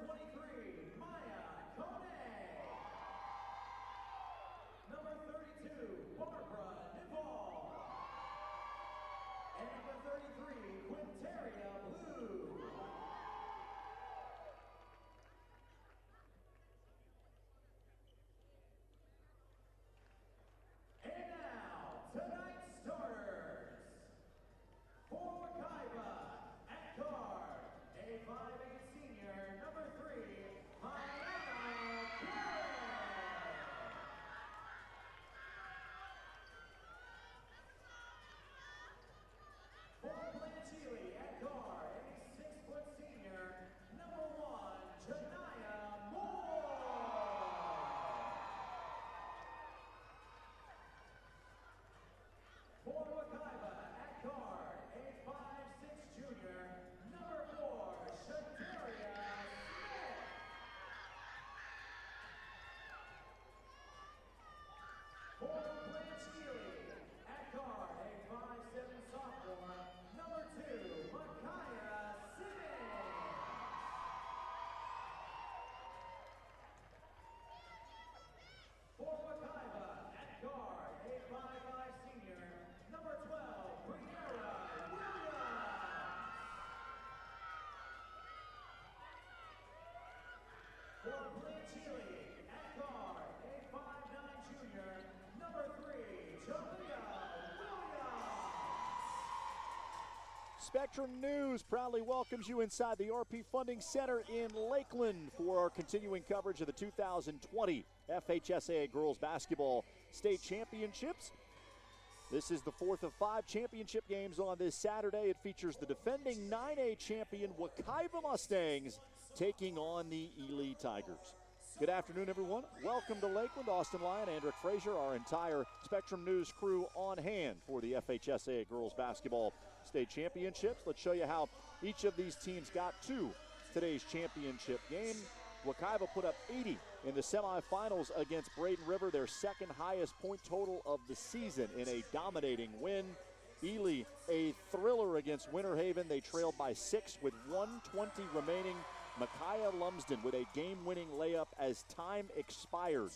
23, Maya Kone. Number 32, Barbara Duvall. And number 33, Quinteria Blue. And now, tonight's starters. For Wekiva, at guard, a 5'8" senior, number 3, Mariana Perez. For Blanche Ely, at guard, a 6' senior, number 1, Janaya Moore. For Wekiva, at guard, a 5'6" junior, number 4, Shantaria Smith. For Blanche Ely, at guard, a 5'7" sophomore, number 2, Micaiah Simmons. For Wekiva, at guard, a 5'5" senior, number 12, Brianna Williams. For Blanche Ely, at guard, a 5'9" junior, number 3, Jalea Williams. Spectrum News proudly welcomes you inside the RP Funding Center in Lakeland for our continuing coverage of the 2020 FHSAA Girls Basketball State Championships. This is the fourth of 5 championship games on this Saturday. It features the defending 9A champion Wekiva Mustangs taking on the Ely Tigers. Good afternoon, everyone. Welcome to Lakeland. Austin Lyon, Andrick Frazier, our entire Spectrum News crew on hand for the FHSAA Girls Basketball State Championships. Let's show you how each of these teams got to today's championship game. Wekiva put up 80 in the semifinals against Braden River, their second highest point total of the season in a dominating win. Ely, a thriller against Winter Haven. They trailed by 6 with 1:20 remaining. Micaiah Lumsden with a game-winning layup as time expired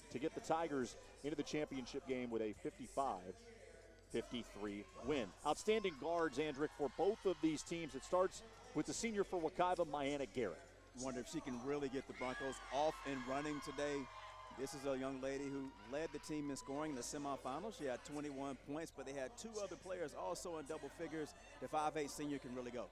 to get the Tigers into the championship game with a 55-53 win. Outstanding guards, Andrick, for both of these teams. It starts with the senior for Wekiva, Maiana Garrett. Wonder if she can really get the Broncos off and running today. This is a young lady who led the team in scoring in the semifinals. She had 21 points, but they had 2 other players also in double figures. The 5'8" senior can really go.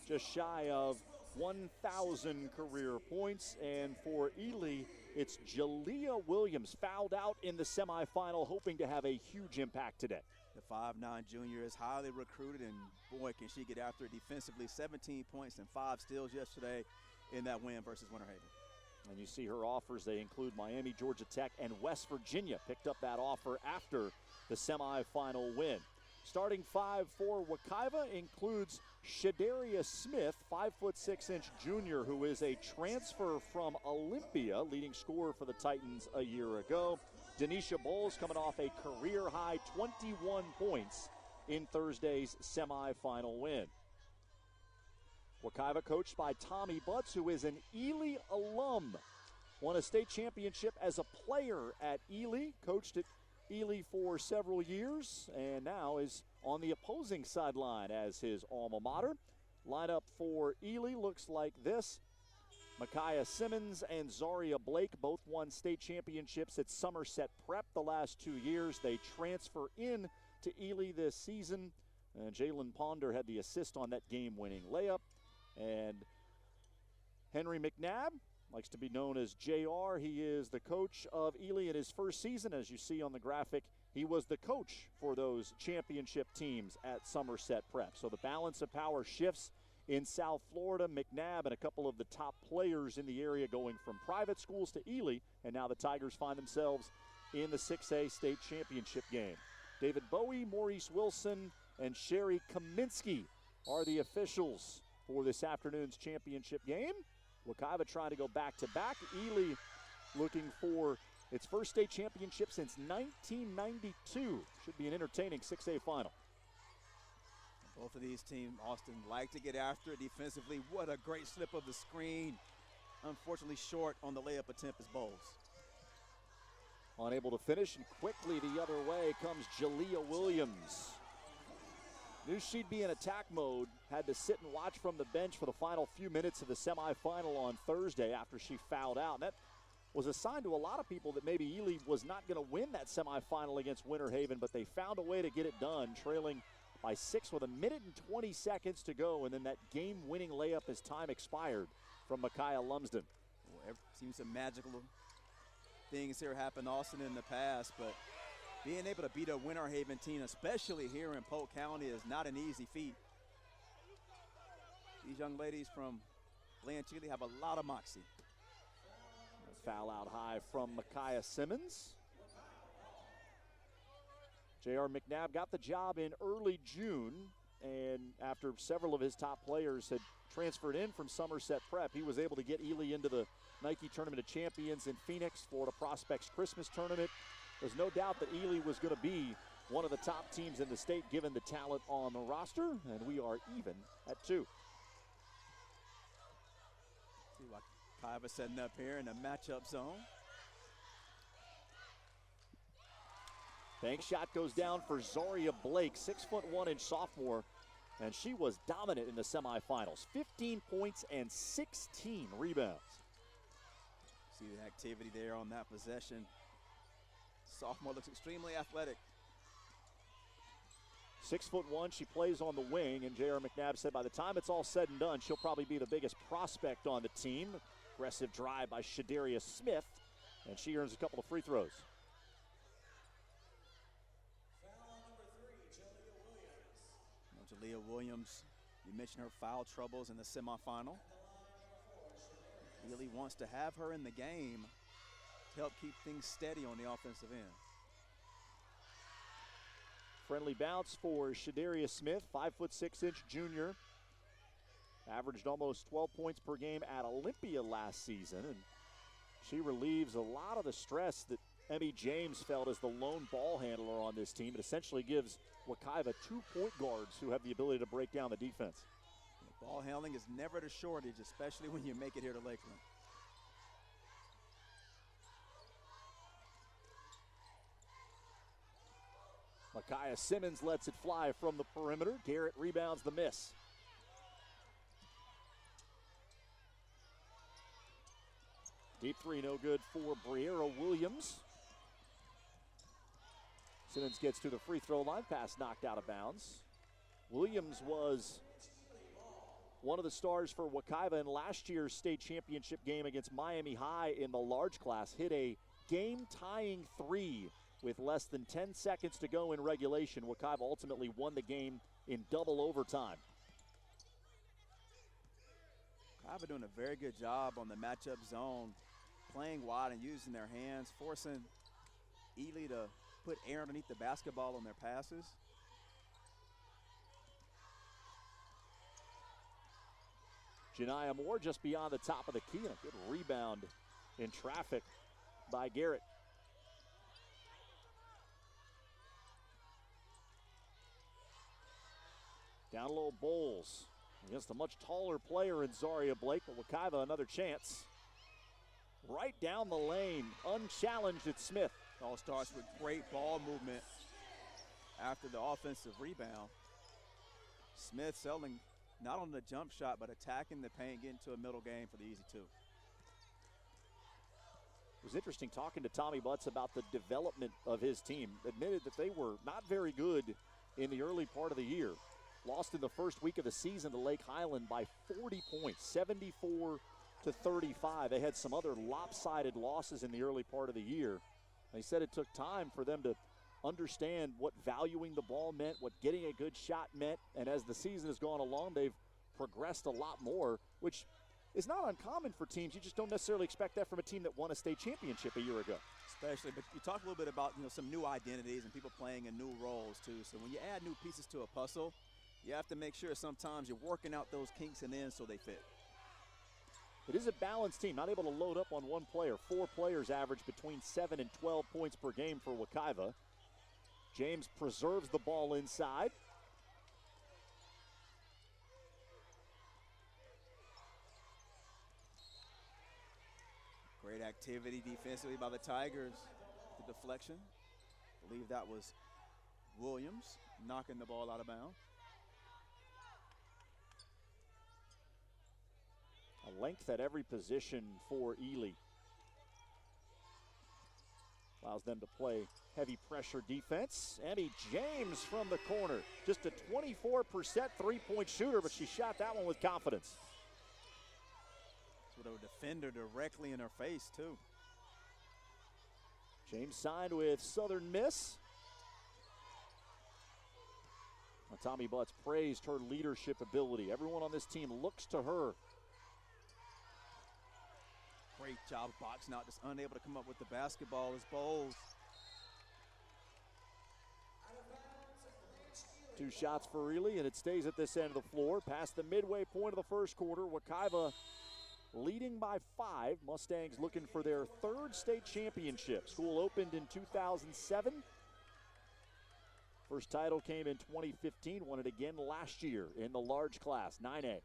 Just shy of 1,000 career points. And for Ely, it's Jalea Williams, fouled out in the semifinal, hoping to have a huge impact today. The 5'9" junior is highly recruited, and boy, can she get after it defensively. 17 points and 5 steals yesterday in that win versus Winter Haven. And you see her offers. They include Miami, Georgia Tech, and West Virginia. Picked up that offer after the semifinal win. Starting 5 for Wekiva includes Shadaria Smith, 5'6" junior, who is a transfer from Olympia, leading scorer for the Titans a year ago. Denisha Bowles coming off a career-high 21 points in Thursday's semifinal win. Wekiva coached by Tommy Butts, who is an Ely alum. Won a state championship as a player at Ely, coached at Ely for several years, and now is on the opposing sideline as his alma mater. Lineup for Ely looks like this. Micaiah Simmons and Zaria Blake both won state championships at Somerset Prep the last 2 years. They transfer in to Ely this season. Jalen Ponder had the assist on that game-winning layup. And Henry McNabb likes to be known as JR. He is the coach of Ely in his first season. As you see on the graphic, he was the coach for those championship teams at Somerset Prep. So the balance of power shifts in South Florida. McNabb and a couple of the top players in the area going from private schools to Ely, and now the Tigers find themselves in the 6A state championship game. David Bowie, Maurice Wilson, and Sherry Kaminsky are the officials for this afternoon's championship game. Wekiva trying to go back-to-back. Ely looking for its first state championship since 1992. Should be an entertaining 6A final. Both of these teams, Austin, like to get after it defensively. What a great slip of the screen unfortunately short on the layup attempt as Bowles. Unable to finish, and quickly the other way comes Jalea Williams. Knew she'd be in attack mode, had to sit and watch from the bench for the final few minutes of the semifinal on Thursday after she fouled out. And that was a sign to a lot of people that maybe Ely was not going to win that semifinal against Winter Haven, but they found a way to get it done, trailing by 6 with 1 minute and 20 seconds to go, and then that game-winning layup as time expired from Micaiah Lumsden. Well, it seems some magical things here happened Austin in the past, but being able to beat a Winter Haven team, especially here in Polk County, is not an easy feat. These young ladies from Blanche Ely have a lot of moxie. Foul out high from Micaiah Simmons. J.R. McNabb got the job in early June, and after several of his top players had transferred in from Somerset Prep, he was able to get Ely into the Nike Tournament of Champions in Phoenix, Florida Prospects Christmas Tournament. There's no doubt that Ely was going to be one of the top teams in the state given the talent on the roster, and we are even at 2. See what Wekiva setting up here in the matchup zone. Bank shot goes down for Zaria Blake, 6'1" sophomore, and she was dominant in the semifinals. 15 points and 16 rebounds. See the activity there on that possession. Sophomore looks extremely athletic. 6'1", she plays on the wing, and J.R. McNabb said by the time it's all said and done, she'll probably be the biggest prospect on the team. Aggressive drive by Shadaria Smith, and she earns a couple of free throws. Jalea Williams, you mentioned her foul troubles in the semifinal. Ely wants to have her in the game to help keep things steady on the offensive end. Friendly bounce for Shadaria Smith, 5'6" junior. Averaged almost 12 points per game at Olympia last season, and she relieves a lot of the stress that Emmy James felt as the lone ball handler on this team. It essentially gives Wekiva 2 point guards who have the ability to break down the defense. Ball handling is never the shortage, especially when you make it here to Lakeland. Micaiah Simmons lets it fly from the perimeter. Garrett rebounds the miss. Deep three, no good for Briera Williams. Simmons gets to the free throw line, pass knocked out of bounds. Williams was one of the stars for Wekiva in last year's state championship game against Miami High in the large class. Hit a game-tying 3 with less than 10 seconds to go in regulation. Wekiva ultimately won the game in double overtime. Wekiva doing a very good job on the matchup zone, playing wide and using their hands, forcing Ely to put air underneath the basketball on their passes. Janiah Moore just beyond the top of the key, and a good rebound in traffic by Garrett. Down low Bowles against a much taller player in Zaria Blake, but Wekiva another chance. Right down the lane, unchallenged at Smith. All starts with great ball movement after the offensive rebound. Smith selling not on the jump shot, but attacking the paint, getting to a middle game for the easy 2. It was interesting talking to Tommy Butts about the development of his team. Admitted that they were not very good in the early part of the year. Lost in the first week of the season to Lake Highland by 40 points, 74-35. They had some other lopsided losses in the early part of the year. They said it took time for them to understand what valuing the ball meant, what getting a good shot meant, and as the season has gone along, they've progressed a lot more, which is not uncommon for teams. You just don't necessarily expect that from a team that won a state championship a year ago. Especially, but you talked a little bit about some new identities and people playing in new roles too. So when you add new pieces to a puzzle, you have to make sure sometimes you're working out those kinks and ends so they fit. It is a balanced team, not able to load up on one player. 4 players average between 7 and 12 points per game for Wekiva. James preserves the ball inside. Great activity defensively by the Tigers. The deflection. I believe that was Williams knocking the ball out of bounds. A length at every position for Ely. Allows them to play heavy pressure defense. Emmy James from the corner. Just a 24% three-point shooter, but she shot that one with confidence. With a defender directly in her face, too. James signed with Southern Miss. Now, Tommy Butts praised her leadership ability. Everyone on this team looks to her. Great job boxing out, just unable to come up with the basketball as Bowles. 2 shots for Ely, and it stays at this end of the floor. Past the midway point of the first quarter, Wekiva leading by 5. Mustangs looking for their 3rd state championship. School opened in 2007. First title came in 2015, won it again last year in the large class, 9A.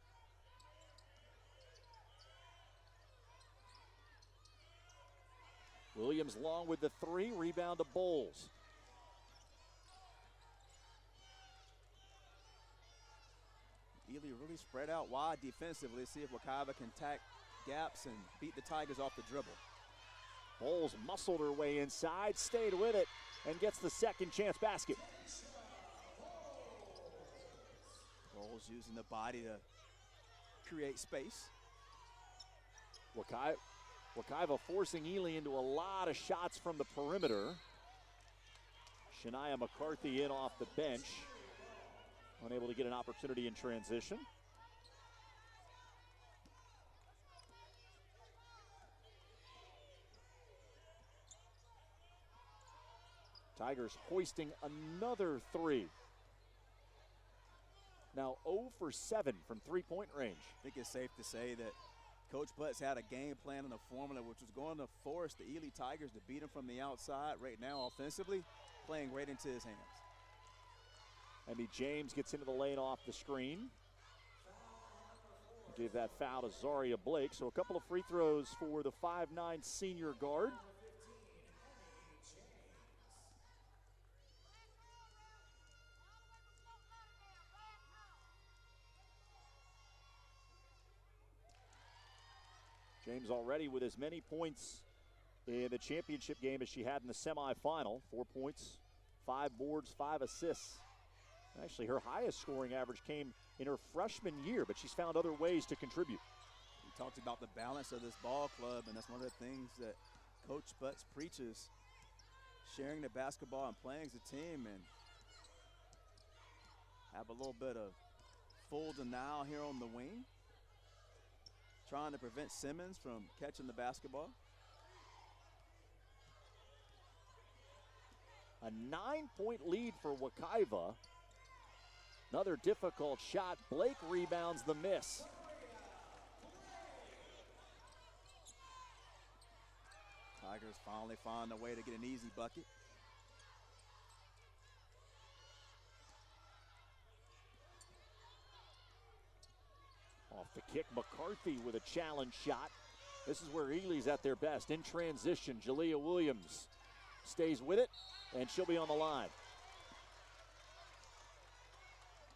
Williams long with the 3, rebound to Bowles. Ely really spread out wide defensively. See if Wekiva can attack gaps and beat the Tigers off the dribble. Bowles muscled her way inside, stayed with it, and gets the second chance basket. Bowles using the body to create space. Wekiva forcing Ely into a lot of shots from the perimeter. Shania McCarthy in off the bench. Unable to get an opportunity in transition. Tigers hoisting another 3. Now 0 for 7 from three-point range. I think it's safe to say that Coach Butts had a game plan and a formula which was going to force the Ely Tigers to beat him from the outside. Right now, offensively, playing right into his hands. Emmy James gets into the lane off the screen. Gave that foul to Zaria Blake. So a couple of free throws for the 5'9" senior guard. James already with as many points in the championship game as she had in the semifinal. 4 points, 5 boards, 5 assists. Actually, her highest scoring average came in her freshman year, but she's found other ways to contribute. He talked about the balance of this ball club, and that's one of the things that Coach Butts preaches, sharing the basketball and playing as a team, and have a little bit of full denial here on the wing, trying to prevent Simmons from catching the basketball. A 9-point lead for Wekiva. Another difficult shot. Blake rebounds the miss. Tigers finally find a way to get an easy bucket. Off the kick, McCarthy with a challenge shot. This is where Ely's at their best. In transition, Jalea Williams stays with it, and she'll be on the line.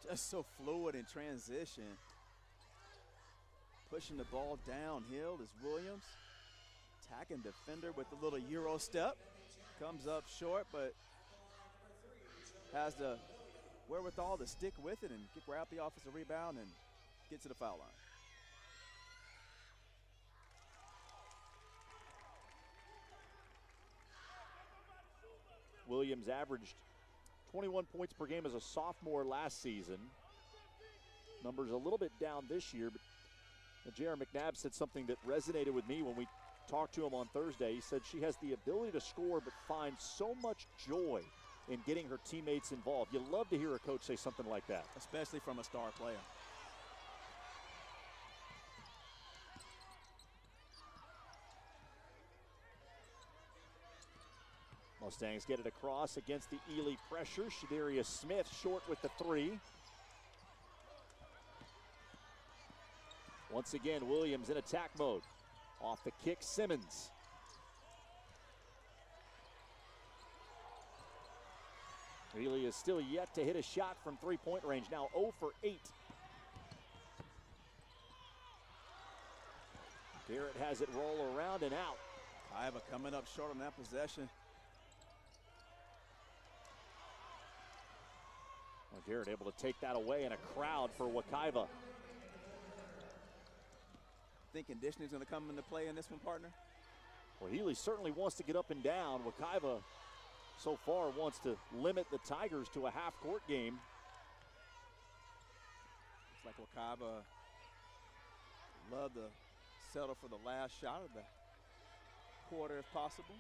Just so fluid in transition. Pushing the ball downhill is Williams. Attacking defender with a little Euro step. Comes up short, but has the wherewithal to stick with it and grab the offensive rebound and get to the foul line. Williams averaged 21 points per game as a sophomore last season. Numbers a little bit down this year, but Henry McNabb said something that resonated with me when we talked to him on Thursday. He said she has the ability to score but finds so much joy in getting her teammates involved. You love to hear a coach say something like that. Especially from a star player. Mustangs get it across against the Ely pressure. Shadaria Smith short with the 3. Once again, Williams in attack mode. Off the kick, Simmons. Ely is still yet to hit a shot from three-point range. Now 0 for 8. Garrett has it roll around and out. Wekiva coming up short on that possession. Well, Garrett able to take that away, and a crowd for Wekiva. Think conditioning is going to come into play in this one, partner? Well, Ely certainly wants to get up and down. Wekiva so far wants to limit the Tigers to a half-court game. Looks like Wekiva love to settle for the last shot of the quarter if possible.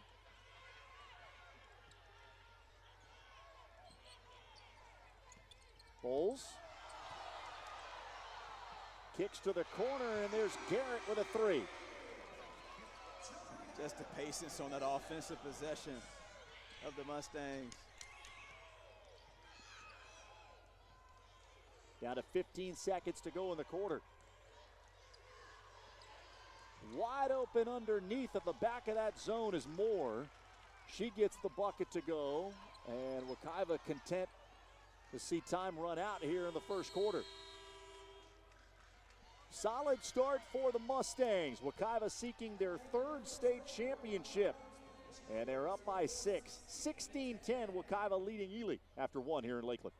Bowles kicks to the corner, and there's Garrett with a three. Just the patience on that offensive possession of the Mustangs. Down to 15 seconds to go in the quarter. Wide open underneath at the back of that zone is Moore. She gets the bucket to go, and Wekiva content to see time run out here in the first quarter. Solid start for the Mustangs. Wekiva seeking their third state championship, and they're up by 6. 16-10, Wekiva leading Ely after one here in Lakeland.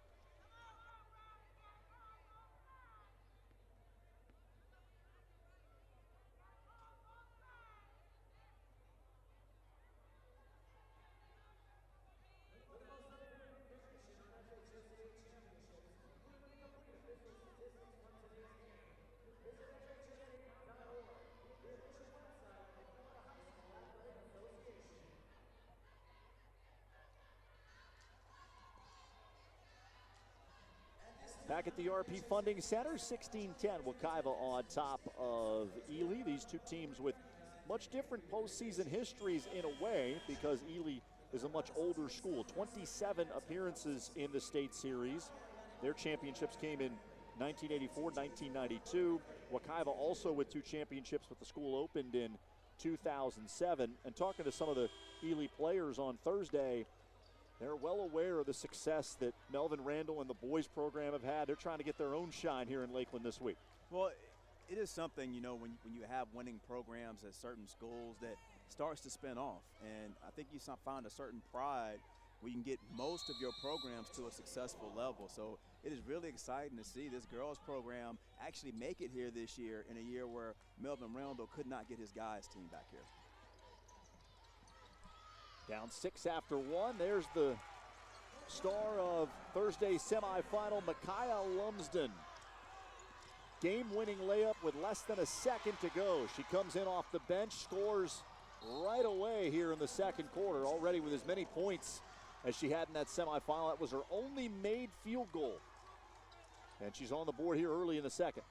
Back at the RP Funding Center, 16-10, Wekiva on top of Ely. These two teams with much different postseason histories in a way, because Ely is a much older school. 27 appearances in the state series. Their championships came in 1984, 1992. Wekiva also with 2 championships, but the school opened in 2007. And talking to some of the Ely players on Thursday, they're well aware of the success that Melvin Randall and the boys program have had. They're trying to get their own shine here in Lakeland this week. Well, it is something, you know, when you have winning programs at certain schools that starts to spin off. And I think you find a certain pride where you can get most of your programs to a successful level. So it is really exciting to see this girls program actually make it here this year, in a year where Melvin Randall could not get his guys team back here. Down 6 after 1. There's the star of Thursday's semifinal, Micaiah Lumsden. Game-winning layup with less than a second to go. She comes in off the bench, scores right away here in the second quarter, already with as many points as she had in that semifinal. That was her only made field goal. And she's on the board here early in the second.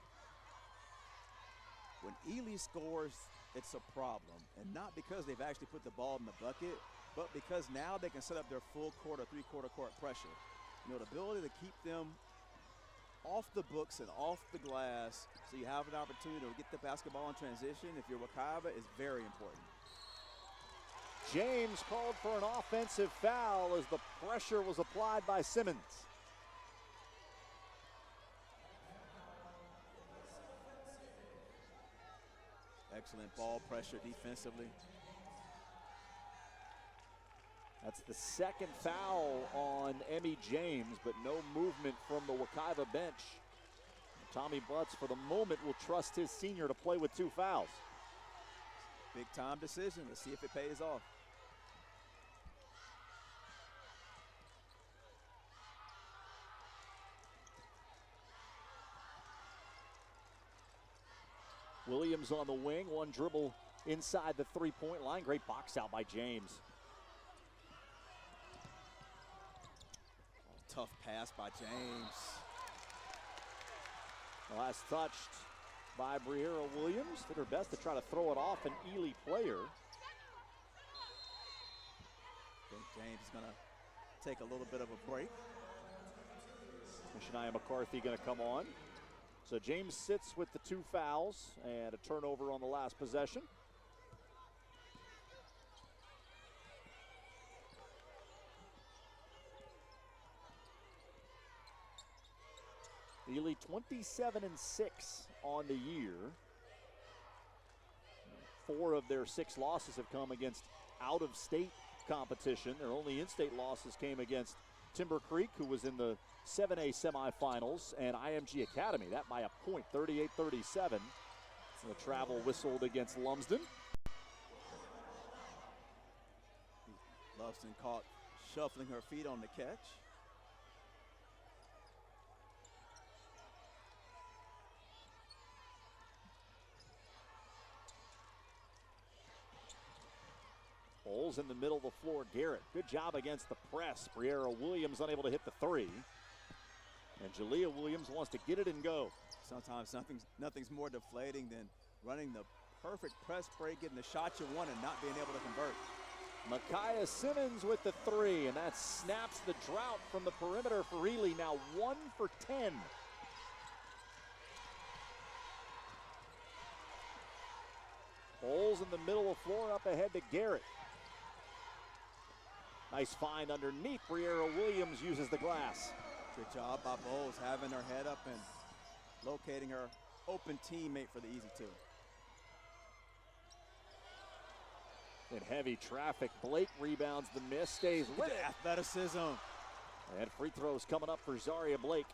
When Ely scores, it's a problem. And not because they've actually put the ball in the bucket, but because now they can set up their full court or three-quarter court pressure. You know, the ability to keep them off the books and off the glass so you have an opportunity to get the basketball in transition if you're Wekiva is very important. James called for an offensive foul as the pressure was applied by Simmons. Excellent ball pressure defensively. That's the second foul on Emmy James, but no movement from the Wekiva bench. Tommy Butts, for the moment, will trust his senior to play with 2 fouls. Big time decision. Let's see if it pays off. Williams on the wing, one dribble inside the three-point line. Great box out by James. Tough pass by James. Last touched by Briera Williams. Did her best to try to throw it off an Ely player. I think James is going to take a little bit of a break. Shania McCarthy going to come on. So James sits with the 2 fouls and a turnover on the last possession. Ely 27-6 on the year. 4 of their 6 losses have come against out-of-state competition. Their only in-state losses came against Timber Creek, who was in the 7A semifinals, and IMG Academy, that by a point, 38-37. The travel whistled against Lumsden. Lumsden caught shuffling her feet on the catch. Bowles in the middle of the floor. Garrett, good job against the press. Briera Williams unable to hit the 3. And Jalea Williams wants to get it and go. Sometimes nothing's more deflating than running the perfect press break, getting the shot you want and not being able to convert. Micaiah Simmons with the 3, and that snaps the drought from the perimeter for Ely, now 1 for 10. Bowles in the middle of the floor, up ahead to Garrett. Nice find underneath. Briera Williams uses the glass. Good job by Bowles, having her head up and locating her open teammate for the easy 2. In heavy traffic, Blake rebounds the miss, stays with it. Athleticism. And free throws coming up for Zaria Blake.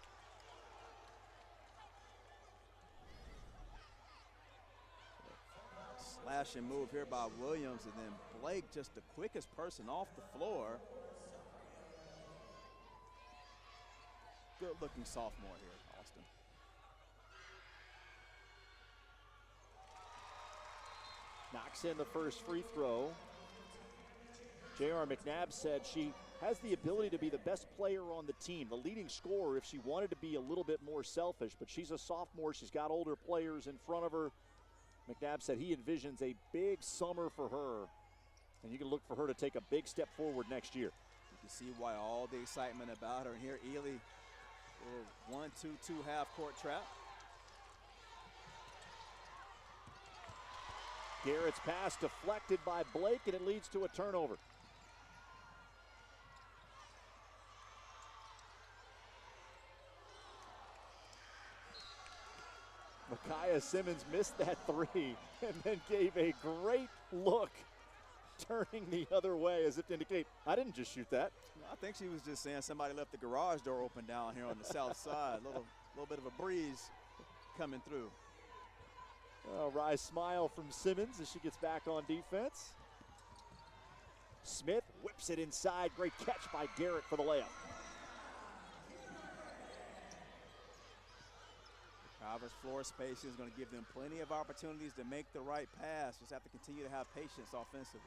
Slash and move here by Williams, and then Blake just the quickest person off the floor. Good looking sophomore here, Austin. Knocks in the first free throw. J.R. McNabb said she has the ability to be the best player on the team, the leading scorer if she wanted to be a little bit more selfish, but she's a sophomore. She's got older players in front of her. McNabb said he envisions a big summer for her, and you can look for her to take a big step forward next year. You can see why all the excitement about her. And here Ely, 1-2-2 half-court trap. Garrett's pass deflected by Blake, and it leads to a turnover. Micaiah Simmons missed that 3 and then gave a great look, turning the other way as if to indicate, I didn't just shoot that. I think she was just saying somebody left the garage door open down here on the south side. A little bit of a breeze coming through. A wry smile from Simmons as she gets back on defense. Smith whips it inside. Great catch by Garrett for the layup. Carver's floor spacing is going to give them plenty of opportunities to make the right pass. Just have to continue to have patience offensively.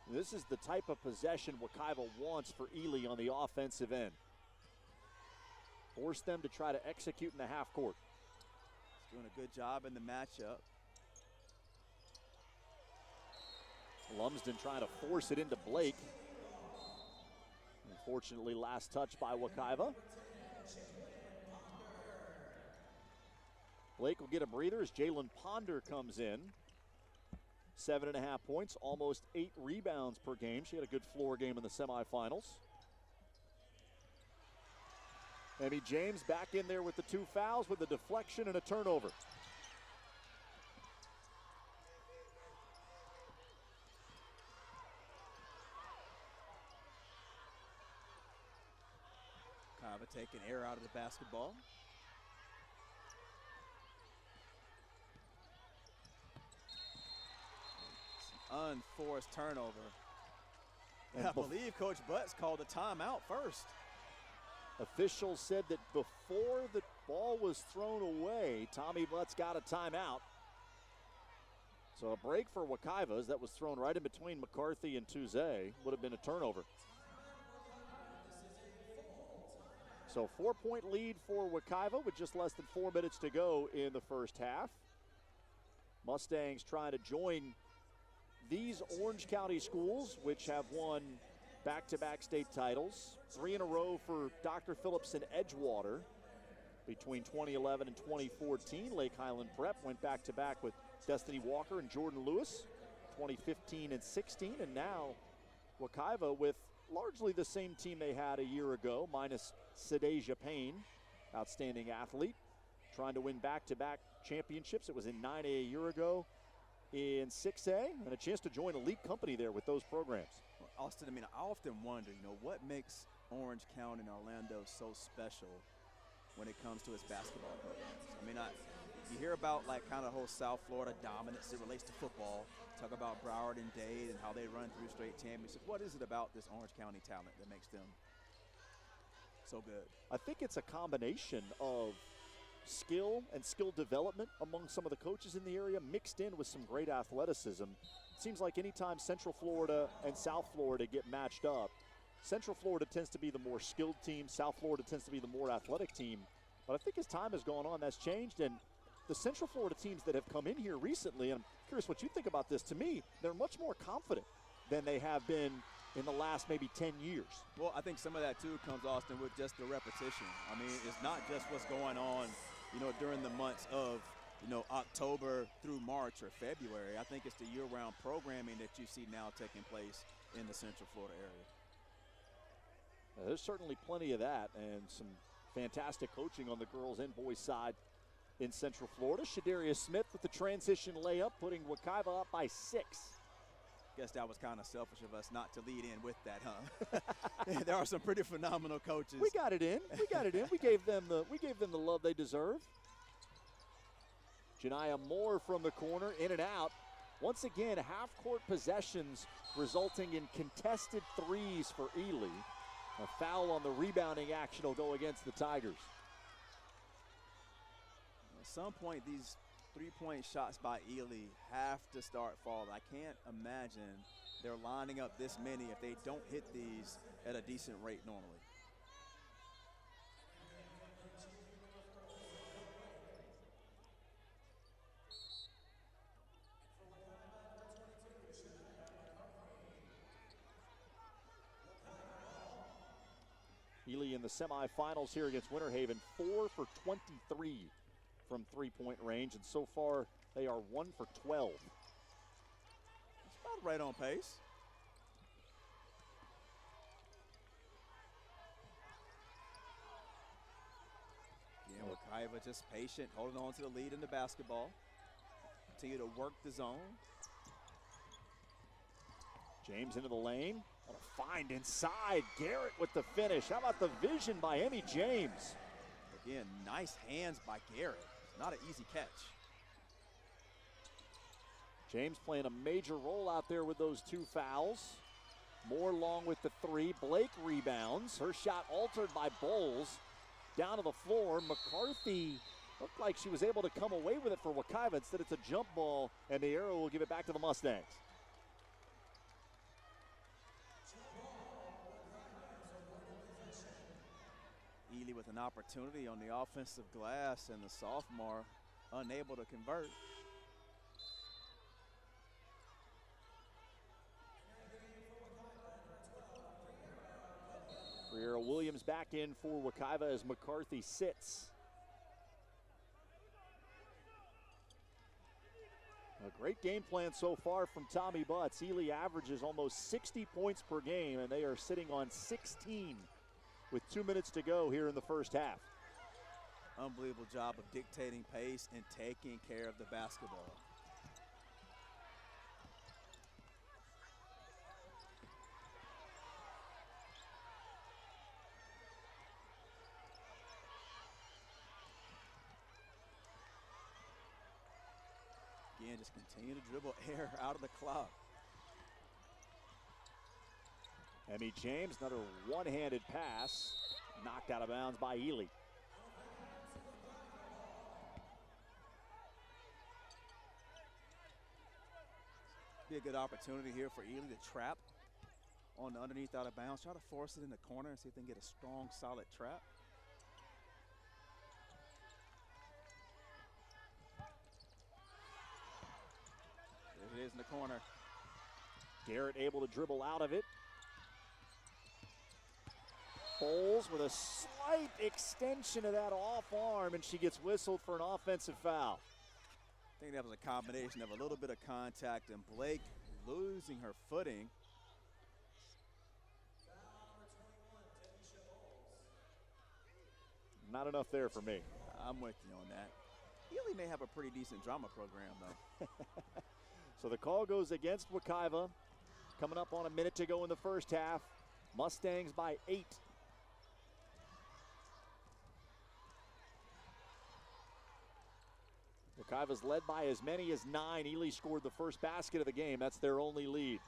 This is the type of possession Wekiva wants for Ely on the offensive end. Force them to try to execute in the half court. He's doing a good job in the matchup. Lumsden trying to force it into Blake. Unfortunately, last touch by Wekiva. Blake will get a breather as Jalen Ponder comes in. 7.5 points, almost 8 rebounds per game. She had a good floor game in the semifinals. Emmy James back in there with the 2 fouls with a deflection and a turnover. Kava taking air out of the basketball. Unforced turnover. And I believe Coach Butts called a timeout first. Officials said that before the ball was thrown away, Tommy Butts got a timeout. So a break for Wekiva's that was thrown right in between McCarthy and Tuze would have been a turnover. So 4-point lead for Wekiva with just less than 4 minutes to go in the first half. Mustangs trying to join these Orange County schools, which have won back-to-back state titles, 3 in a row for Dr. Phillips and Edgewater. Between 2011 and 2014, Lake Highland Prep went back-to-back with Destiny Walker and Jordan Lewis, 2015 and 16, and now Wekiva with largely the same team they had a year ago, minus Sadeja Payne, outstanding athlete, trying to win back-to-back championships. It was in 9A a year ago, in 6A, and a chance to join elite company there with those programs. Well, Austin, I mean, I often wonder, what makes Orange County and Orlando so special when it comes to its basketball programs? I mean, you hear about like kind of whole South Florida dominance that relates to football. Talk about Broward and Dade and how they run through straight championships. What is it about this Orange County talent that makes them so good? I think it's a combination of skill and skill development among some of the coaches in the area, mixed in with some great athleticism. It seems like anytime Central Florida and South Florida get matched up, Central Florida tends to be the more skilled team, South Florida tends to be the more athletic team. But I think as time has gone on, that's changed, and the Central Florida teams that have come in here recently, and I'm curious what you think about this, to me, they're much more confident than they have been in the last maybe 10 years. Well, I think some of that too comes, Austin, with just the repetition. I mean, it's not just what's going on, during the months of, October through March or February. I think it's the year-round programming that you see now taking place in the Central Florida area. There's certainly plenty of that, and some fantastic coaching on the girls and boys side in Central Florida. Shadarius Smith with the transition layup, putting Wekiva up by 6. Guess that was kind of selfish of us not to lead in with that, huh? There are some pretty phenomenal coaches. We got it in. We gave them the love they deserve. Janiyah Moore from the corner, in and out. Once again, half-court possessions resulting in contested threes for Ely. A foul on the rebounding action will go against the Tigers. At some point, these three-point shots by Ely have to start falling. I can't imagine they're lining up this many if they don't hit these at a decent rate normally. Ely in the semifinals here against Winter Haven, 4 for 23 from three-point range, and so far they are 1 for 12. It's about right on pace. Yeah, Wekiva just patient, holding on to the lead in the basketball. Continue to work the zone. James into the lane. What a find inside. Garrett with the finish. How about the vision by Emmy James? Again, nice hands by Garrett. Not an easy catch. James playing a major role out there with those 2 fouls. Moore long with the 3. Blake rebounds. Her shot altered by Bowles. Down to the floor. McCarthy looked like she was able to come away with it for Wekiva. Instead, it's a jump ball, and the arrow will give it back to the Mustangs. Ely with an opportunity on the offensive glass, and the sophomore unable to convert. Briera Williams back in for Wekiva as McCarthy sits. A great game plan so far from Tommy Butts. Ely averages almost 60 points per game, and they are sitting on 16 with 2 minutes to go here in the first half. Unbelievable job of dictating pace and taking care of the basketball. Again, just continue to dribble air out of the clock. Emmy James, another one-handed pass, knocked out of bounds by Ely. Be a good opportunity here for Ely to trap on the underneath out of bounds. Try to force it in the corner and see if they can get a strong, solid trap. There it is in the corner. Garrett able to dribble out of it. Bowles with a slight extension of that off arm, and she gets whistled for an offensive foul. I think that was a combination of a little bit of contact and Blake losing her footing. Not enough there for me. I'm with you on that. Ely may have a pretty decent drama program, though. So the call goes against Wekiva. Coming up on a minute to go in the first half. Mustangs by 8. Wekiva's led by as many as 9. Ely scored the first basket of the game. That's their only lead.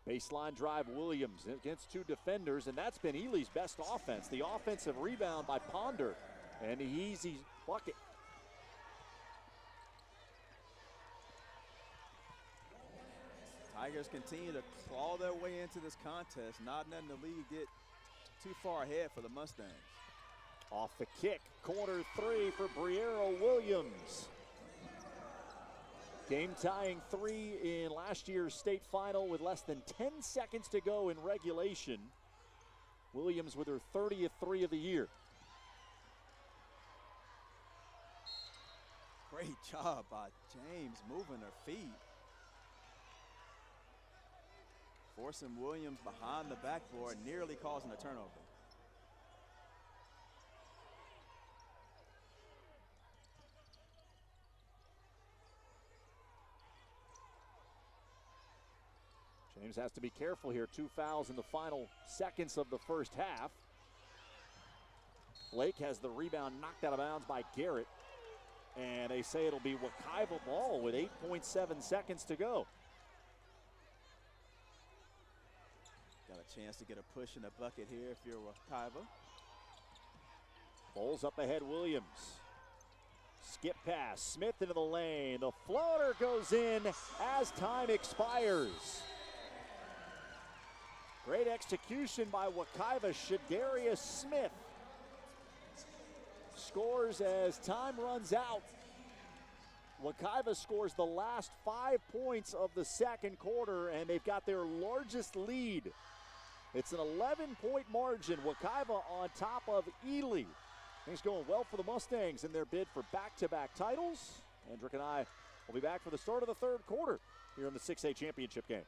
Baseline drive, Williams against 2 defenders, and that's been Ely's best offense. The offensive rebound by Ponder, and the easy bucket. Tigers continue to claw their way into this contest, not letting the lead get too far ahead for the Mustangs. Off the kick, corner 3 for Briero Williams. Game-tying 3 in last year's state final with less than 10 seconds to go in regulation. Williams with her 30th 3 of the year. Great job by James moving her feet. Forcing Williams behind the backboard, nearly causing a turnover. James has to be careful here. 2 fouls in the final seconds of the first half. Blake has the rebound knocked out of bounds by Garrett. And they say it'll be Wekiva ball with 8.7 seconds to go. Got a chance to get a push in the bucket here if you're Wekiva. Bowles up ahead, Williams. Skip pass, Smith into the lane. The floater goes in as time expires. Great execution by Wekiva. Shadarius Smith scores as time runs out. Wekiva scores the last 5 points of the second quarter, and they've got their largest lead. It's an 11-point margin. Wekiva on top of Ely. Things going well for the Mustangs in their bid for back-to-back titles. Hendrick and I will be back for the start of the third quarter here in the 6A championship game.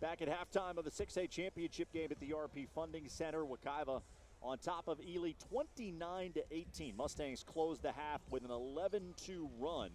Back at halftime of the 6A championship game at the RP Funding Center, Wekiva on top of Ely 29-18. Mustangs closed the half with an 11-2 run,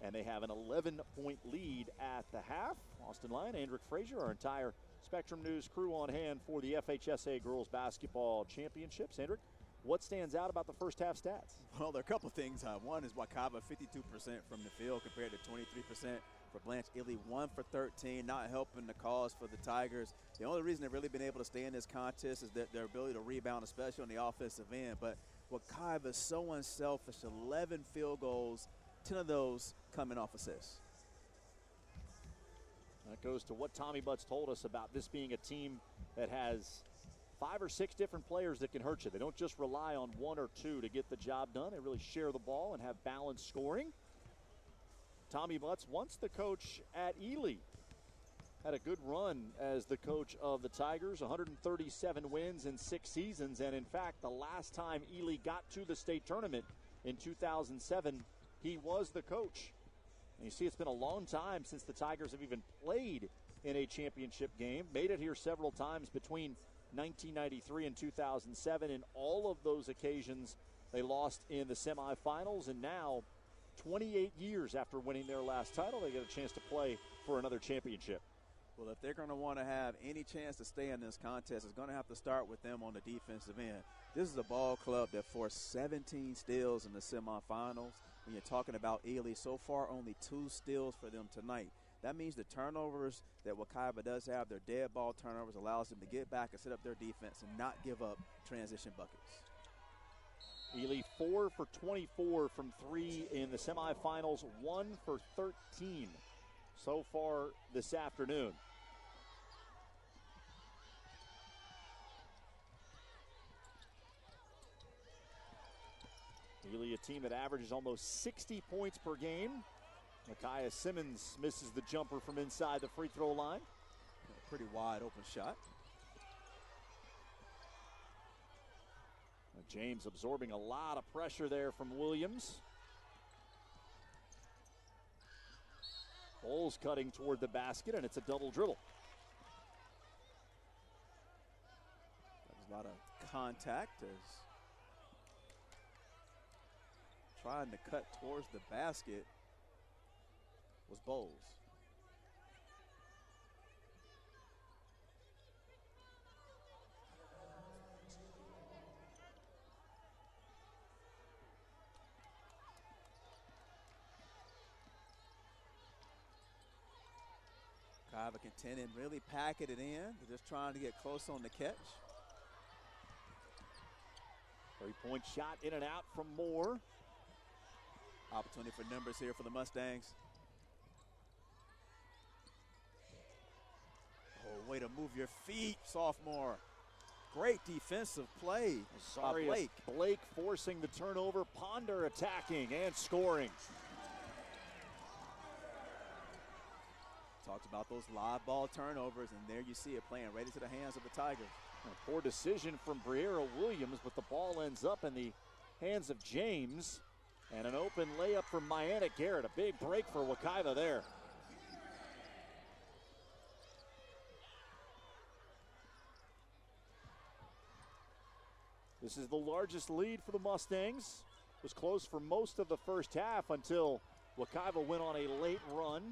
and they have an 11-point lead at the half. Austin Lyon, Andrick Frazier, our entire Spectrum News crew on hand for the FHSA Girls Basketball Championships. Andrick, what stands out about the first half stats? Well, there are a couple things. One is Wekiva 52% from the field compared to 23% for Blanche Ely, 1 for 13, not helping the cause for the Tigers. The only reason they've really been able to stay in this contest is that their ability to rebound, especially on the offensive end. But Wekiva is so unselfish, 11 field goals, 10 of those coming off assists. That goes to what Tommy Butts told us about this being a team that has 5 or 6 different players that can hurt you. They don't just rely on 1 or 2 to get the job done. They really share the ball and have balanced scoring. Tommy Butts, once the coach at Ely, had a good run as the coach of the Tigers, 137 wins in 6 seasons. And in fact, the last time Ely got to the state tournament in 2007, he was the coach. And you see, it's been a long time since the Tigers have even played in a championship game. Made it here several times between 1993 and 2007. In all of those occasions, they lost in the semifinals. And now, 28 years after winning their last title, they get a chance to play for another championship. Well, if they're going to want to have any chance to stay in this contest, it's going to have to start with them on the defensive end. This is a ball club that forced 17 steals in the semifinals. When you're talking about Ely, so far only 2 steals for them tonight. That means the turnovers that Wekiva does have, their dead ball turnovers, allows them to get back and set up their defense and not give up transition buckets. Ely 4 for 24 from 3 in the semifinals, 1 for 13 so far this afternoon. Ely, a team that averages almost 60 points per game. Micaiah Simmons misses the jumper from inside the free throw line. A pretty wide open shot. James absorbing a lot of pressure there from Williams. Bowles cutting toward the basket, and it's a double dribble. There's a lot of contact as trying to cut towards the basket was Bowles. Wekiva contending, really packing it in. They're just trying to get close on the catch. 3-point shot in and out from Moore. Opportunity for numbers here for the Mustangs. Oh, way to move your feet, sophomore. Great defensive play. Sorry, Blake forcing the turnover. Ponder attacking and scoring. Talked about those live ball turnovers, and there you see it playing right into the hands of the Tigers. A poor decision from Briera Williams, but the ball ends up in the hands of James. And an open layup from Myanna Garrett. A big break for Wekiva there. This is the largest lead for the Mustangs. It was close for most of the first half until Wekiva went on a late run.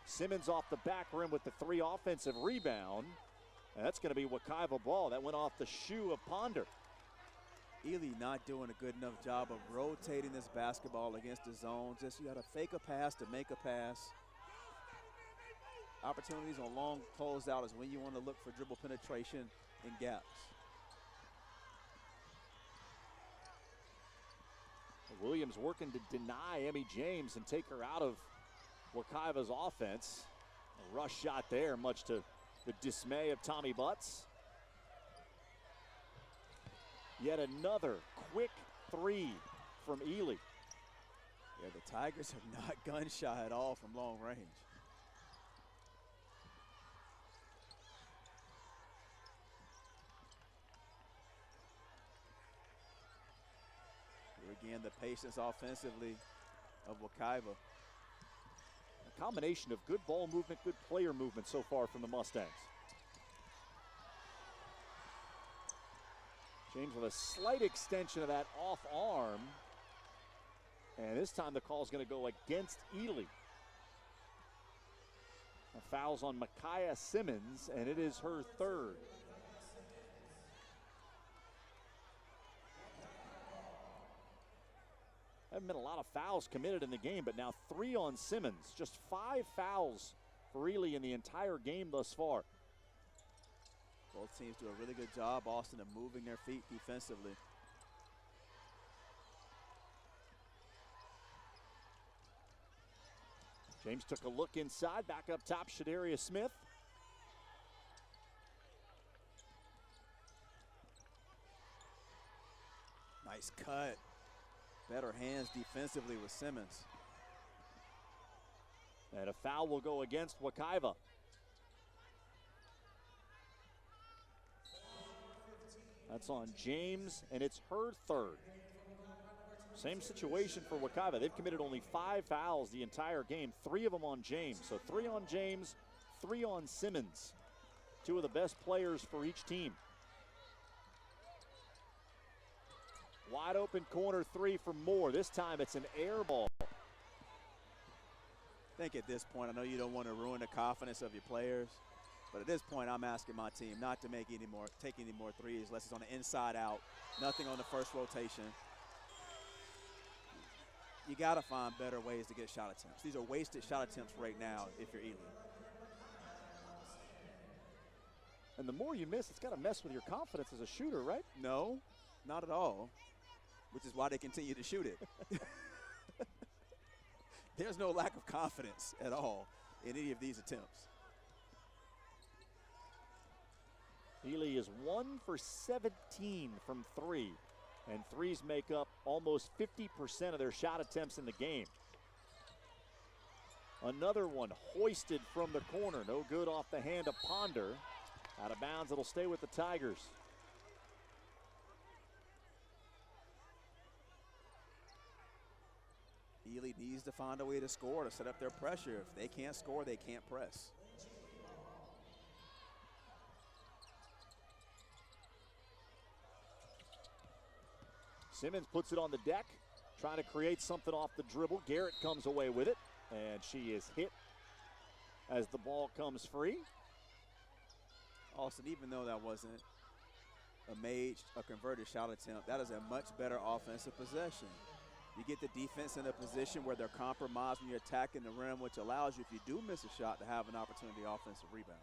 Simmons off the back rim with the 3 offensive rebound. And that's going to be Wekiva ball. That went off the shoe of Ponder. Ely not doing a good enough job of rotating this basketball against the zone. Just you got to fake a pass to make a pass. Opportunities on long closeout is when you want to look for dribble penetration in gaps. Williams working to deny Emmy James and take her out of Wekiva's offense. A rush shot there, much to the dismay of Tommy Butts. Yet another quick 3 from Ely. Yeah, the Tigers are not gun shy at all from long range. Here again, the patience offensively of Wekiva. combination of good ball movement, good player movement so far from the Mustangs. James with a slight extension of that off arm. And this time the call is going to go against Ely. A foul's on Micaiah Simmons, and it is her third. Haven't been a lot of fouls committed in the game, but now 3 on Simmons. Just 5 fouls for Ely in the entire game thus far. Both teams do a really good job, Austin, of moving their feet defensively. James took a look inside, back up top, Shadaria Smith. Nice cut. Better hands defensively with Simmons. And a foul will go against Wekiva. That's on James, and it's her third. Same situation for Wekiva. They've committed only 5 fouls the entire game, 3 of them on James. So 3 on James, 3 on Simmons. 2 of the best players for each team. Wide open corner 3 for Moore. This time it's an air ball. I think at this point, I know you don't want to ruin the confidence of your players, but at this point, I'm asking my team not to take any more threes unless it's on the inside out. Nothing on the first rotation. You got to find better ways to get shot attempts. These are wasted shot attempts right now if you're Ely. And the more you miss, it's got to mess with your confidence as a shooter, right? No, not at all, which is why they continue to shoot it. There's no lack of confidence at all in any of these attempts. Ely is 1 for 17 from 3, and threes make up almost 50% of their shot attempts in the game. Another one hoisted from the corner, no good off the hand of Ponder. Out of bounds, it'll stay with the Tigers. Ely needs to find a way to score to set up their pressure. If they can't score, they can't press. Simmons puts it on the deck, trying to create something off the dribble. Garrett comes away with it, and she is hit as the ball comes free. Austin, even though that wasn't a converted shot attempt, that is a much better offensive possession. You get the defense in a position where they're compromised when you're attacking the rim, which allows you, if you do miss a shot, to have an opportunity offensive rebound.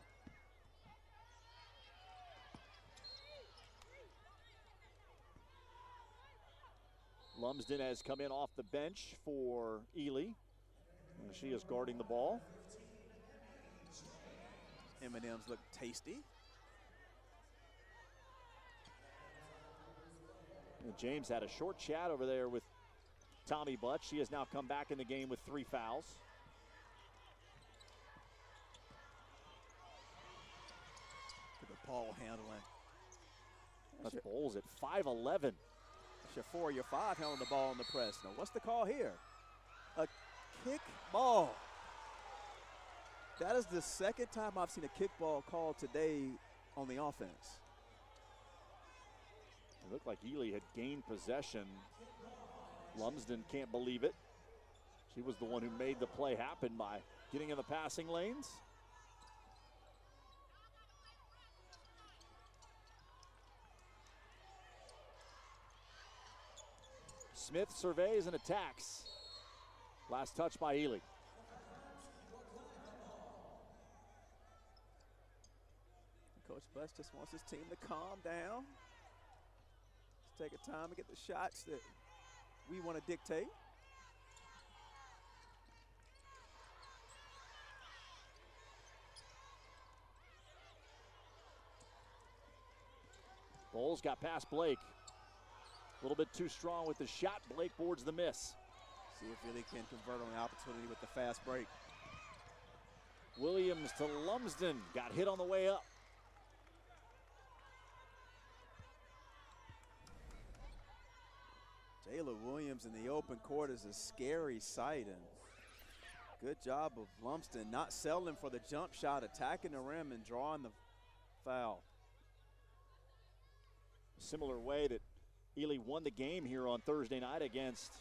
Lumsden has come in off the bench for Ely. And she is guarding the ball. M&M's look tasty. And James had a short chat over there with Tommy Butt. She has now come back in the game with 3 fouls. Look at the ball handling. That's Bowles at 5'11". That's your 4, your 5 handling the ball in the press. Now, what's the call here? A kick ball. That is the second time I've seen a kick ball called today on the offense. It looked like Ely had gained possession. Lumsden can't believe it. She was the one who made the play happen by getting in the passing lanes. Smith surveys and attacks. Last touch by Ely. Coach Buss just wants his team to calm down. Let's take a time to get the shots that we want to dictate. Bowles got past Blake. A little bit too strong with the shot. Blake boards the miss. See if Ely can convert on the opportunity with the fast break. Williams to Lumsden. Got hit on the way up. Jayla Williams in the open court is a scary sight. And Good job of Lumsden not settling for the jump shot, attacking the rim and drawing the foul. Similar way that Ely won the game here on Thursday night against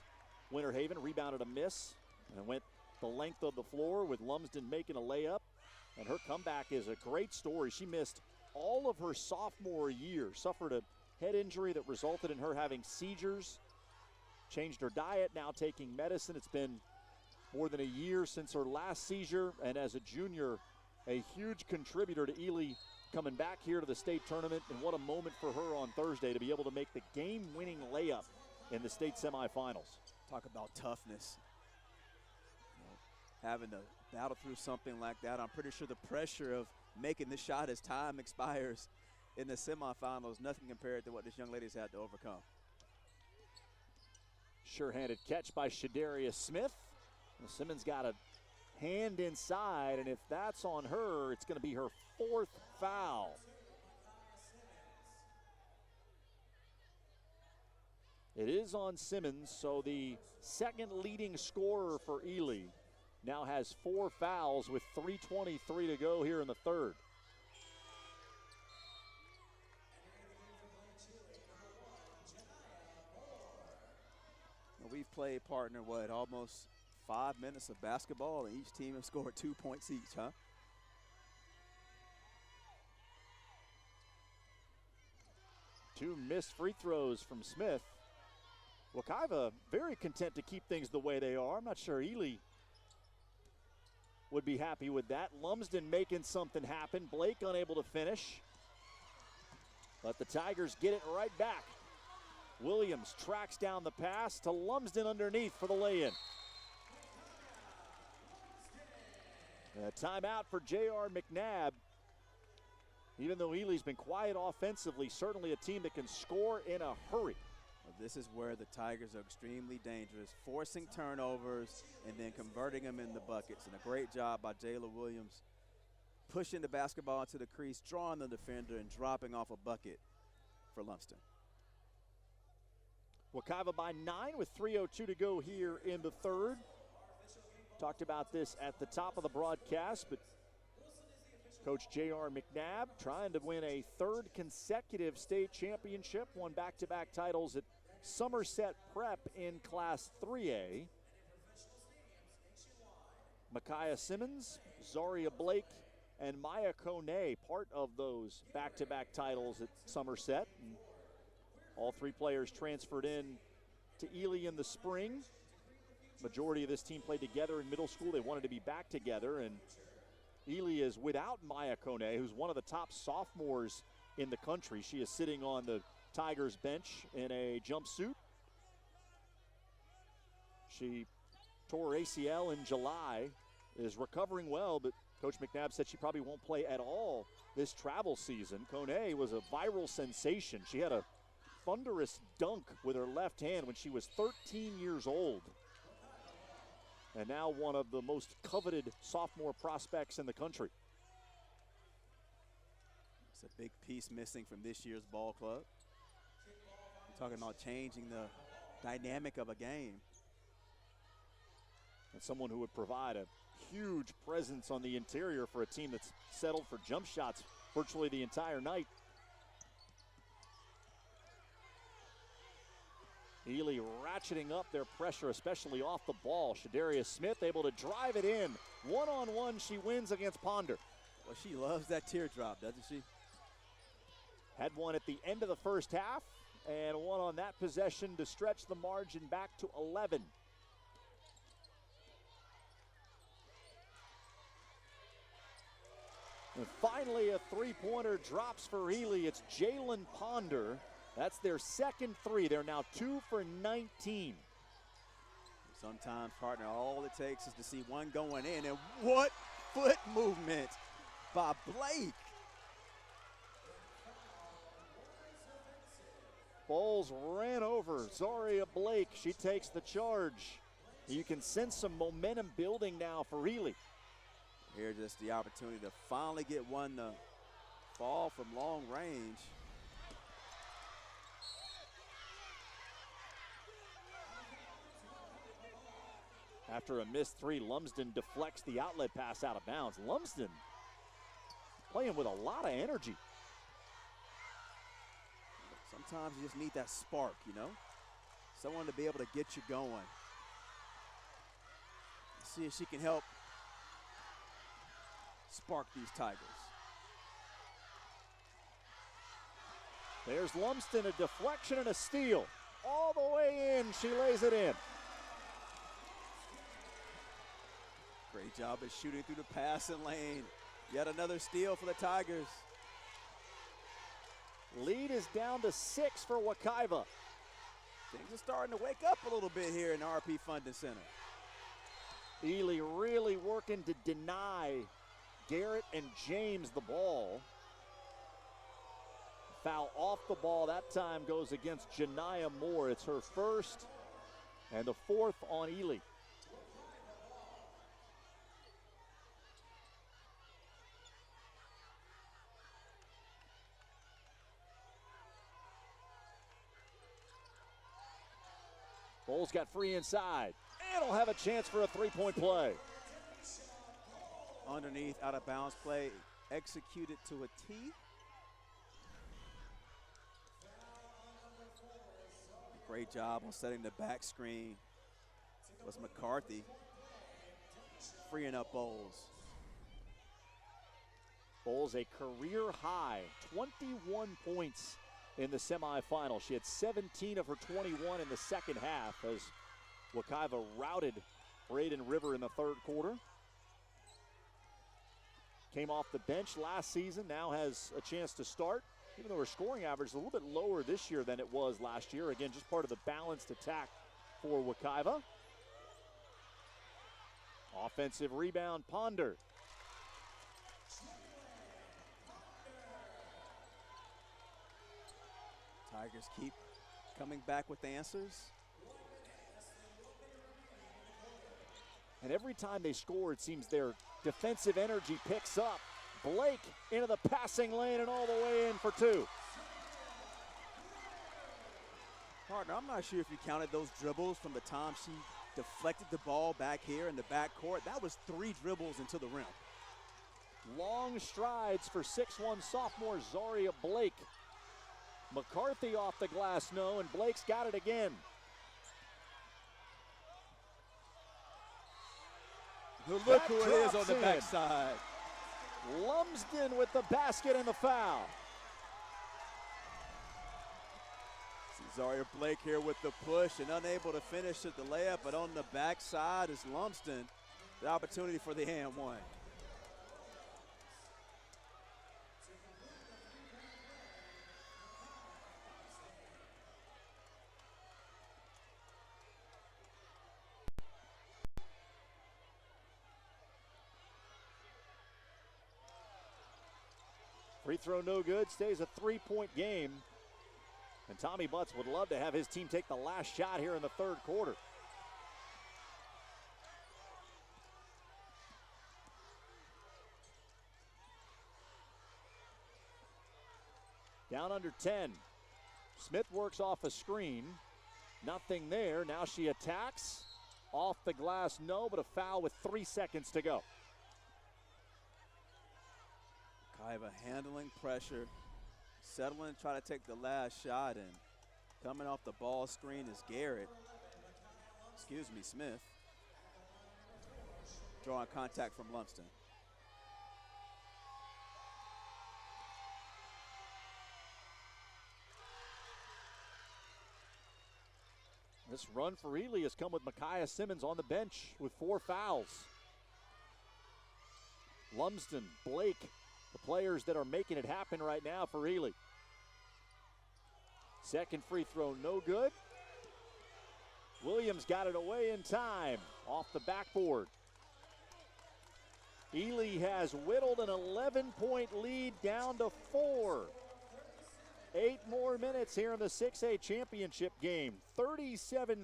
Winter Haven, rebounded a miss and went the length of the floor with Lumsden making a layup. And her comeback is a great story. She missed all of her sophomore year, suffered a head injury that resulted in her having seizures, changed her diet, now taking medicine. It's been more than a year since her last seizure, and as a junior, a huge contributor to Ely coming back here to the state tournament. And what a moment for her on Thursday to be able to make the game-winning layup in the state semifinals. Talk about toughness. Having to battle through something like that. I'm pretty sure the pressure of making the shot as time expires in the semifinals, nothing compared to what this young lady's had to overcome. Sure-handed catch by Shadarius Smith. Simmons got a hand inside, and if that's on her, it's going to be her 4th foul. It is on Simmons, so the second leading scorer for Ely now has 4 fouls with 3:23 to go here in the third. We've played, partner, almost 5 minutes of basketball, and each team has scored 2 points each, huh? Two missed free throws from Smith. Wekiva very content to keep things the way they are. I'm not sure Ely would be happy with that. Lumsden making something happen. Blake unable to finish. But the Tigers get it right back. Williams tracks down the pass to Lumsden underneath for the lay-in. A timeout for J.R. McNabb. Even though Ely's been quiet offensively, certainly a team that can score in a hurry. Well, this is where the Tigers are extremely dangerous, forcing turnovers and then converting them into buckets. And a great job by Jayla Williams pushing the basketball into the crease, drawing the defender, and dropping off a bucket for Lumsden. Wekiva by 9 with 3:02 to go here in the third. Talked about this at the top of the broadcast, but Coach J.R. McNabb trying to win a 3rd consecutive state championship, won back-to-back titles at Somerset Prep in Class 3A. Micaiah Simmons, Zaria Blake, and Maya Kone, part of those back-to-back titles at Somerset. And all 3 players transferred in to Ely in the spring. Majority of this team played together in middle school. They wanted to be back together, and Ely is without Maya Kone, who's one of the top sophomores in the country. She is sitting on the Tigers bench in a jumpsuit. She tore ACL in July, is recovering well, but Coach McNabb said she probably won't play at all this travel season. Kone was a viral sensation. She had a thunderous dunk with her left hand when she was 13 years old. And now one of the most coveted sophomore prospects in the country. It's a big piece missing from this year's ball club. We're talking about changing the dynamic of a game. And someone who would provide a huge presence on the interior for a team that's settled for jump shots virtually the entire night. Ely ratcheting up their pressure, especially off the ball. Shadarius Smith able to drive it in. One-on-one, she wins against Ponder. Well, she loves that teardrop, doesn't she? Had one at the end of the first half, and one on that possession to stretch the margin back to 11. And finally, a three-pointer drops for Ely. It's Jalen Ponder. That's their second 3. They're now 2 for 19. Sometimes, partner, all it takes is to see one going in. And what foot movement by Blake. Bowles ran over Zaria Blake. She takes the charge. You can sense some momentum building now for Ely. Here's just the opportunity to finally get one to fall from long range. After a missed three, Lumsden deflects the outlet pass out of bounds. Lumsden playing with a lot of energy. Sometimes you just need that spark, you know? Someone to be able to get you going. See if she can help spark these Tigers. There's Lumsden, a deflection and a steal. All the way in, she lays it in. Great job of shooting through the passing lane. Yet another steal for the Tigers. Lead is down to 6 for Wekiva. Things are starting to wake up a little bit here in the RP Funding Center. Ely really working to deny Garrett and James the ball. Foul off the ball that time goes against Janiyah Moore. It's her first and the fourth on Ely. Bowles got free inside. And will have a chance for a three-point play. Underneath, out of bounds play, executed to a T. Great job on setting the back screen. Was McCarthy freeing up Bowles. Bowles a career high, 21 points in the semifinal. She had 17 of her 21 in the second half as Wekiva routed Braden River in the third quarter. Came off the bench last season, now has a chance to start, even though her scoring average is a little bit lower this year than it was last year. Again, just part of the balanced attack for Wekiva. Offensive rebound, Ponder. Tigers keep coming back with answers. And every time they score, it seems their defensive energy picks up. Blake into the passing lane and all the way in for two. Partner, I'm not sure if you counted those dribbles from the time she deflected the ball back here in the backcourt. That was 3 dribbles into the rim. Long strides for 6'1" sophomore Zaria Blake. McCarthy off the glass, no, and Blake's got it again. Look who it is on the backside. Lumsden with the basket and the foul. See Zaria Blake here with the push and unable to finish at the layup, but on the backside is Lumsden. The opportunity for the and one. Free throw no good, stays a 3-point game. And Tommy Butts would love to have his team take the last shot here in the third quarter. Down under 10. Smith works off a screen. Nothing there. Now she attacks. Off the glass, no, but a foul with 3 seconds to go. Wekiva handling pressure, settling, try to take the last shot, and coming off the ball screen is Smith. Drawing contact from Lumsden. This run for Ely has come with Micaiah Simmons on the bench with 4 fouls. Lumsden, Blake, the players that are making it happen right now for Ely. Second free throw, no good. Williams got it away in time, off the backboard. Ely has whittled an 11-point lead down to 4. 8 more minutes here in the 6A championship game. 37-33,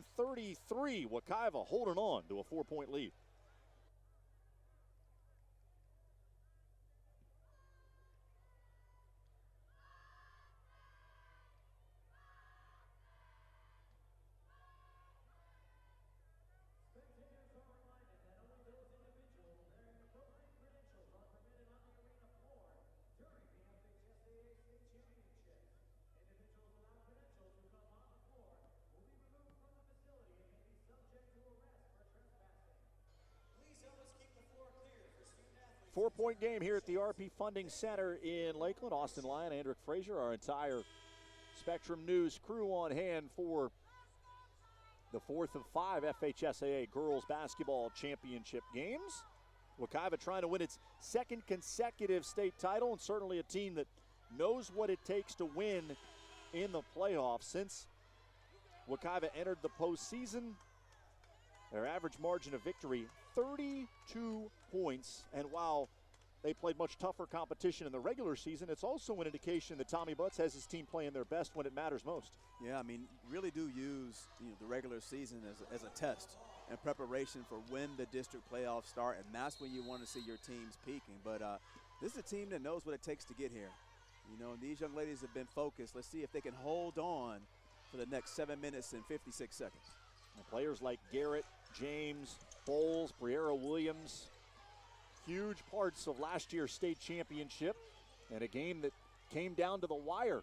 Wekiva holding on to a 4-point lead. 4-point game here at the RP Funding Center in Lakeland. Austin Lyon, Andrick Frazier, our entire Spectrum News crew on hand for the fourth of 5 FHSAA Girls Basketball Championship games. Wekiva trying to win its second consecutive state title, and certainly a team that knows what it takes to win in the playoffs. Since Wekiva entered the postseason, their average margin of victory, 32 points. And while they played much tougher competition in the regular season, it's also an indication that Tommy Butts has his team playing their best when it matters most. Yeah, I mean, really do use the regular season as a test and preparation for when the district playoffs start, and that's when you want to see your teams peaking. But this is a team that knows what it takes to get here. These young ladies have been focused. Let's see if they can hold on for the next 7 minutes and 56 seconds. And players like Garrett, James, Bowles, Briera Williams, huge parts of last year's state championship and a game that came down to the wire.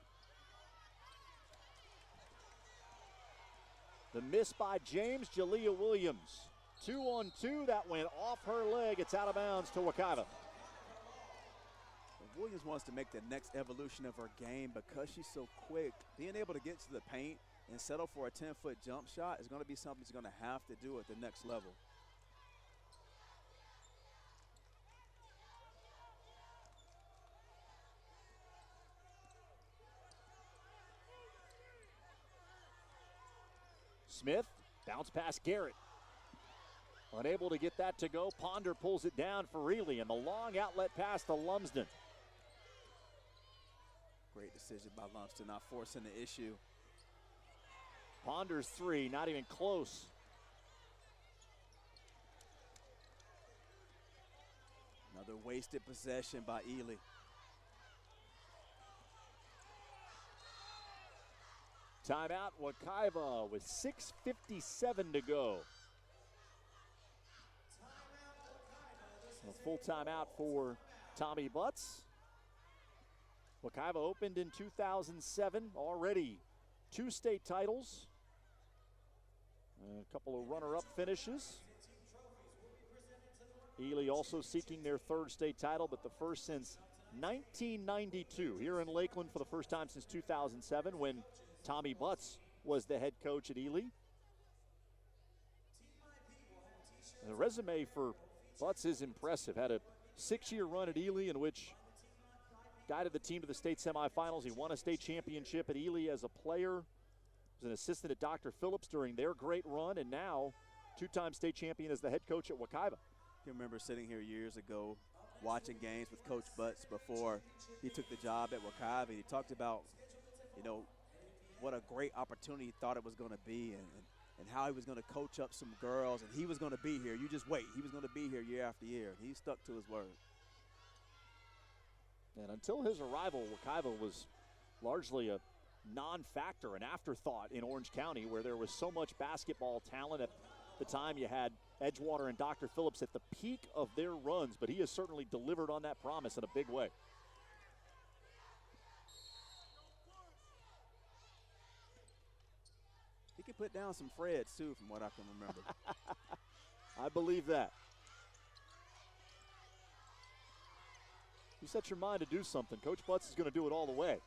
The miss by James, Jalea Williams. 2-on-2, that went off her leg. It's out of bounds to Wekiva. Williams wants to make the next evolution of her game because she's so quick. Being able to get to the paint and settle for a 10-foot jump shot is going to be something she's going to have to do at the next level. Smith, bounce past Garrett. Unable to get that to go. Ponder pulls it down for Ely, and the long outlet pass to Lumsden. Great decision by Lumsden, not forcing the issue. Ponder's 3, not even close. Another wasted possession by Ely. Timeout, Wekiva with 6:57 to go. A full timeout for Tommy Butts. Wekiva opened in 2007, already 2 state titles, a couple of runner-up finishes. Ely also seeking their 3rd state title, but the first since 1992, here in Lakeland for the first time since 2007 when Tommy Butts was the head coach at Ely. And the resume for Butts is impressive. Had a 6-year run at Ely in which guided the team to the state semifinals. He won a state championship at Ely as a player. Was an assistant at Dr. Phillips during their great run, and now 2-time state champion as the head coach at Wekiva. I remember sitting here years ago watching games with Coach Butts before he took the job at Wekiva. He talked about, what a great opportunity he thought it was going to be, and how he was going to coach up some girls, and he was going to be here. You just wait. He was going to be here year after year. He stuck to his word. And until his arrival, Wekiva was largely a non-factor, an afterthought in Orange County, where there was so much basketball talent. At the time, you had Edgewater and Dr. Phillips at the peak of their runs, but he has certainly delivered on that promise in a big way. He can put down some Freds, too, from what I can remember. I believe that. You set your mind to do something, Coach Butts is going to do it all the way.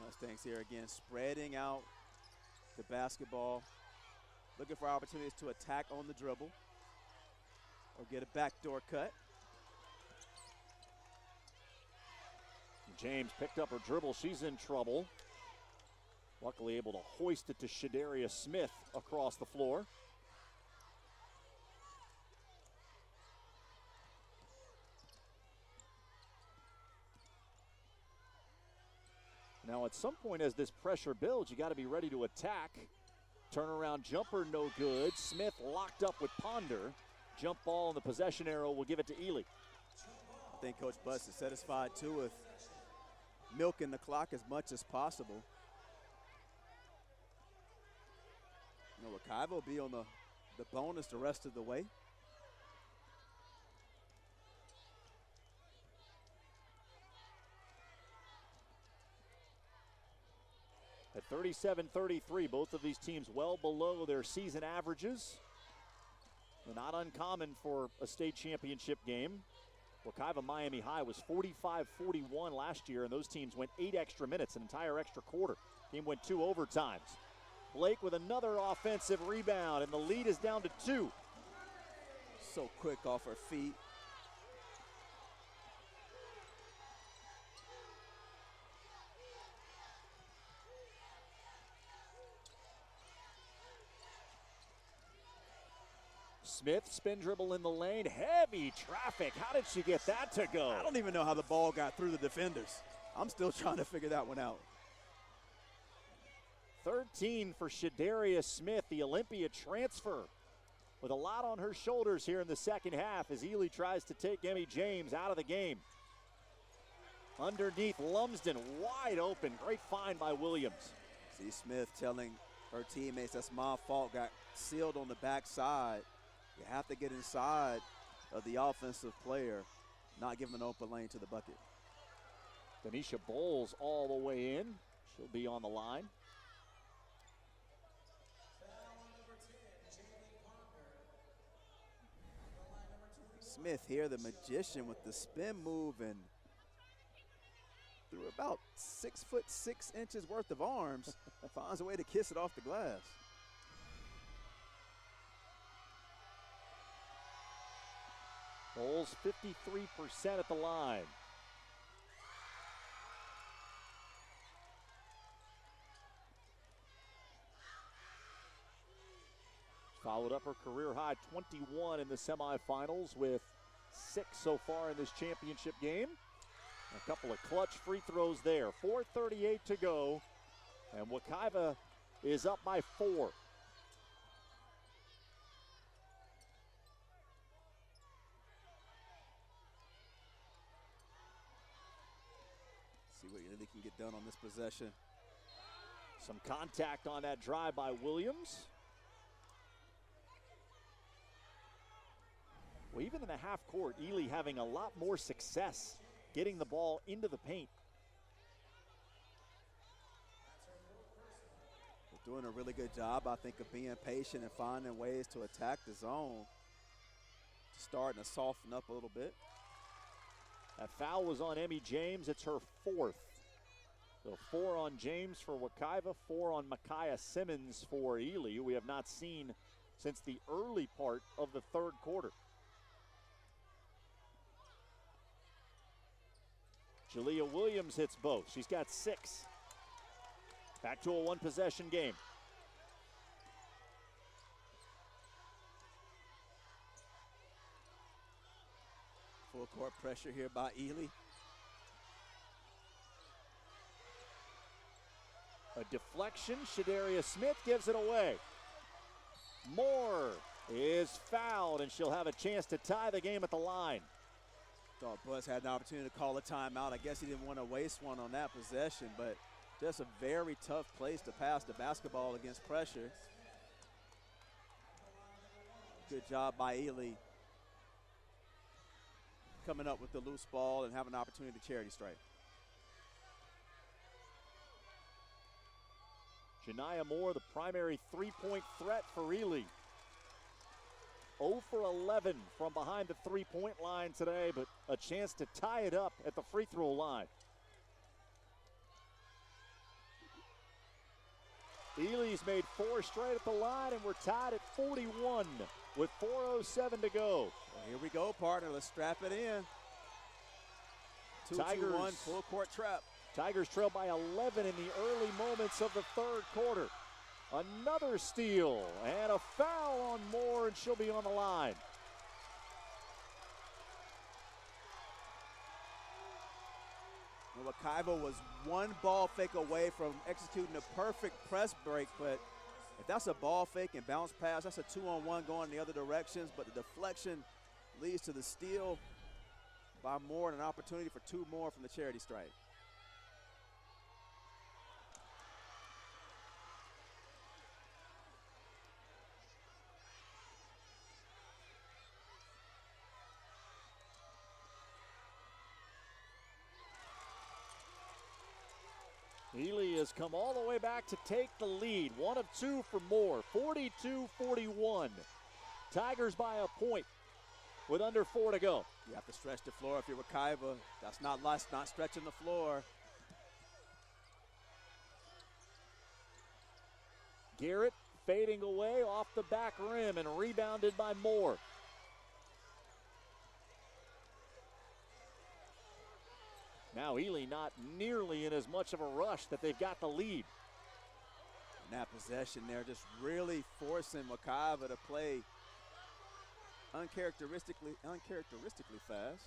Mustangs here again, spreading out the basketball, looking for opportunities to attack on the dribble or get a backdoor cut. James picked up her dribble. She's in trouble. Luckily able to hoist it to Shadaria Smith across the floor. Now at some point as this pressure builds, you got to be ready to attack. Turnaround jumper, no good. Smith locked up with Ponder. Jump ball and the possession arrow will give it to Ely. I think Coach Butts is satisfied too with milking the clock as much as possible. Wekiva will be on the bonus the rest of the way. At 37-33. Both of these teams well below their season averages. Not uncommon for a state championship game. Wekiva Miami High was 45-41 last year, and those teams went 8 extra minutes, an entire extra quarter. Game went 2 overtimes. Blake with another offensive rebound, and the lead is down to 2. So quick off her feet. Smith, spin dribble in the lane, heavy traffic. How did she get that to go? I don't even know how the ball got through the defenders. I'm still trying to figure that one out. 13 for Shadaria Smith, the Olympia transfer, with a lot on her shoulders here in the second half as Ely tries to take Emmy James out of the game. Underneath, Lumsden wide open. Great find by Williams. See Smith telling her teammates, that's my fault, got sealed on the backside. You have to get inside of the offensive player, not give an open lane to the bucket. Denisha Bowles all the way in. She'll be on the line. Smith here, the magician, with the spin move, and through about 6'6" worth of arms, finds a way to kiss it off the glass. Bowles 53% at the line. Followed up her career high 21 in the semifinals with 6 so far in this championship game. A couple of clutch free throws there. 4:38 to go, and Wekiva is up by 4. See what Ely can get done on this possession. Some contact on that drive by Williams. Well, even in the half court, Ely having a lot more success getting the ball into the paint. They're doing a really good job, I think, of being patient and finding ways to attack the zone. Starting to soften up a little bit. That foul was on Emmy James. It's her 4th. So 4 on James for Wekiva, 4 on Micaiah Simmons for Ely, who we have not seen since the early part of the third quarter. Jalea Williams hits both. She's got 6. Back to a 1-possession game. Full court pressure here by Ely. A deflection. Shadaria Smith gives it away. Moore is fouled, and she'll have a chance to tie the game at the line. Thought Buzz had an opportunity to call a timeout. I guess he didn't want to waste one on that possession, but just a very tough place to pass the basketball against pressure. Good job by Ely coming up with the loose ball and having an opportunity to charity strike. Janiyah Moore, the primary three-point threat for Ely. 0 for 11 from behind the three-point line today, but a chance to tie it up at the free throw line. Ely's made 4 straight at the line, and we're tied at 41 with 4:07 to go. Well, here we go, partner. Let's strap it in. 2-2-1 full court trap. Tigers trail by 11 in the early moments of the third quarter. Another steal and a foul on Moore, and she'll be on the line. Well, Wekiva was one ball fake away from executing a perfect press break, but if that's a ball fake and bounce pass, that's a 2-on-1 going the other directions, but the deflection leads to the steal by Moore and an opportunity for 2 more from the charity strike. Ely has come all the way back to take the lead. 1 of 2 for Moore, 42-41. Tigers by a point with under 4 to go. You have to stretch the floor if you're Wekiva. That's not stretching the floor. Garrett fading away off the back rim and rebounded by Moore. Now Ely not nearly in as much of a rush that they've got the lead. And that possession there just really forcing Wekiva to play uncharacteristically fast.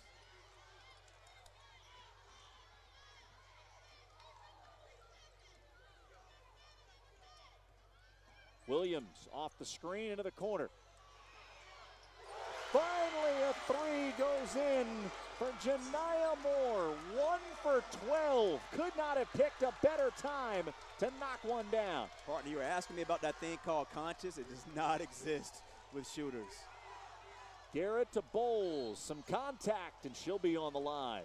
Williams off the screen into the corner. Finally a 3 goes in for Janiah Moore. 1 for 12. Could not have picked a better time to knock one down. Partner, you were asking me about that thing called conscious. It does not exist with shooters. Garrett to Bowles. Some contact and she'll be on the line.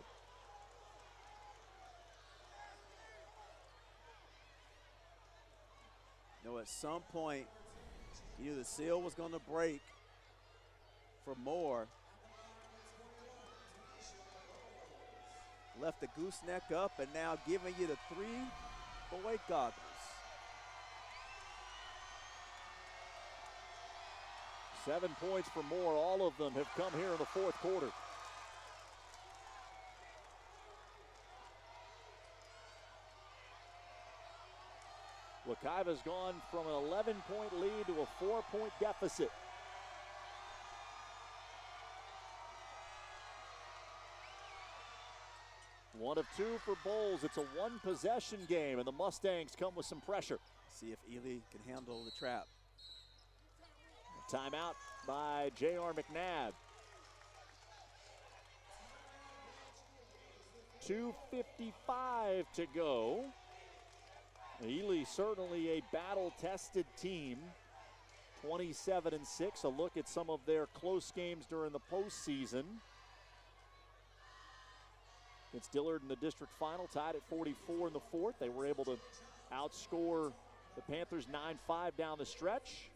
You know, at some point, you knew the seal was going to break for Moore. Left the gooseneck up and now giving you the 3-point goggles. Seven points for Moore. All of them have come here in the fourth quarter. Wekiva's gone from an 11-point lead to a 4-point deficit. One of 2 for Bowles. It's a 1-possession game, and the Mustangs come with some pressure. See if Ely can handle the trap. Timeout by J.R. McNabb. 2:55 to go. Ely certainly a battle-tested team. 27-6. A look at some of their close games during the postseason. It's Dillard in the district final, tied at 44 in the fourth. They were able to outscore the Panthers 9-5 down the stretch.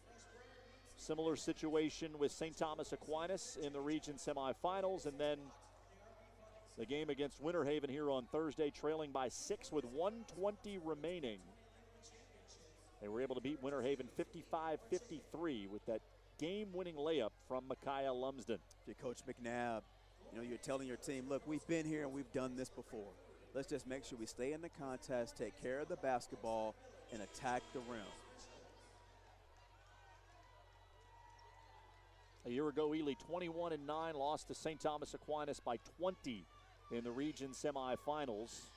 Similar situation with St. Thomas Aquinas in the region semifinals, and then the game against Winter Haven here on Thursday, trailing by 6 with 1:20 remaining. They were able to beat Winter Haven 55-53 with that game-winning layup from Micaiah Lumsden. Coach McNabb, you know, you're telling your team, look, we've been here and we've done this before. Let's just make sure we stay in the contest, take care of the basketball, and attack the rim. A year ago, Ely 21-9, lost to St. Thomas Aquinas by 20 in the region semifinals.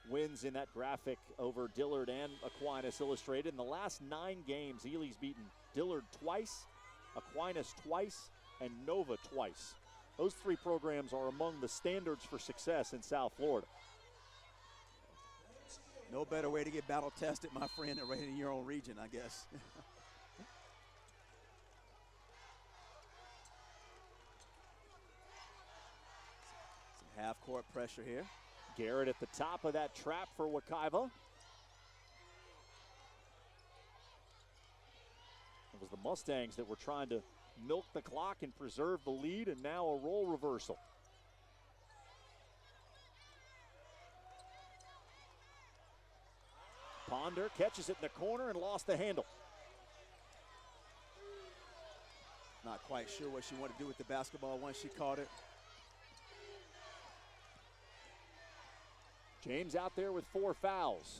Wins in that graphic over Dillard and Aquinas illustrated. In the last 9 games, Ely's beaten Dillard twice, Aquinas twice, and Nova twice. Those 3 programs are among the standards for success in South Florida. No better way to get battle tested, my friend, than right in your own region, I guess. Some half-court pressure here. Garrett at the top of that trap for Wekiva. It was the Mustangs that were trying to milk the clock and preserve the lead, and now a role reversal. Ponder catches it in the corner and lost the handle. Not quite sure what she wanted to do with the basketball once she caught it. James out there with 4 fouls.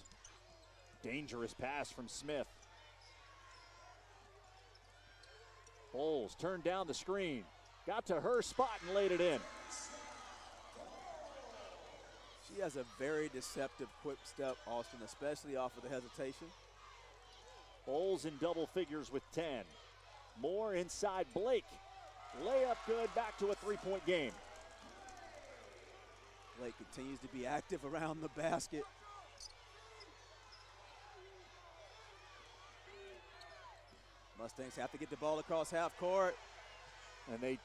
Dangerous pass from Smith. Bowles turned down the screen. Got to her spot and laid it in. She has a very deceptive quick step, Austin, especially off of the hesitation. Bowles in double figures with 10. Moore inside Blake. Layup good, back to a 3-point game. Blake continues to be active around the basket. Mustangs have to get the ball across half court. And they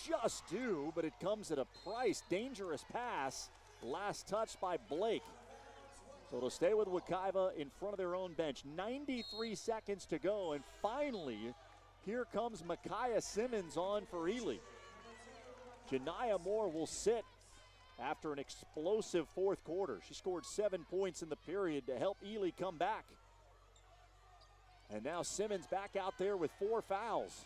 just do, but it comes at a price. Dangerous pass. Last touch by Blake. So it'll stay with Wekiva in front of their own bench. 93 seconds to go, and finally, here comes Micaiah Simmons on for Ely. Janiyah Moore will sit after an explosive fourth quarter. She scored 7 points in the period to help Ely come back. And now Simmons back out there with 4 fouls.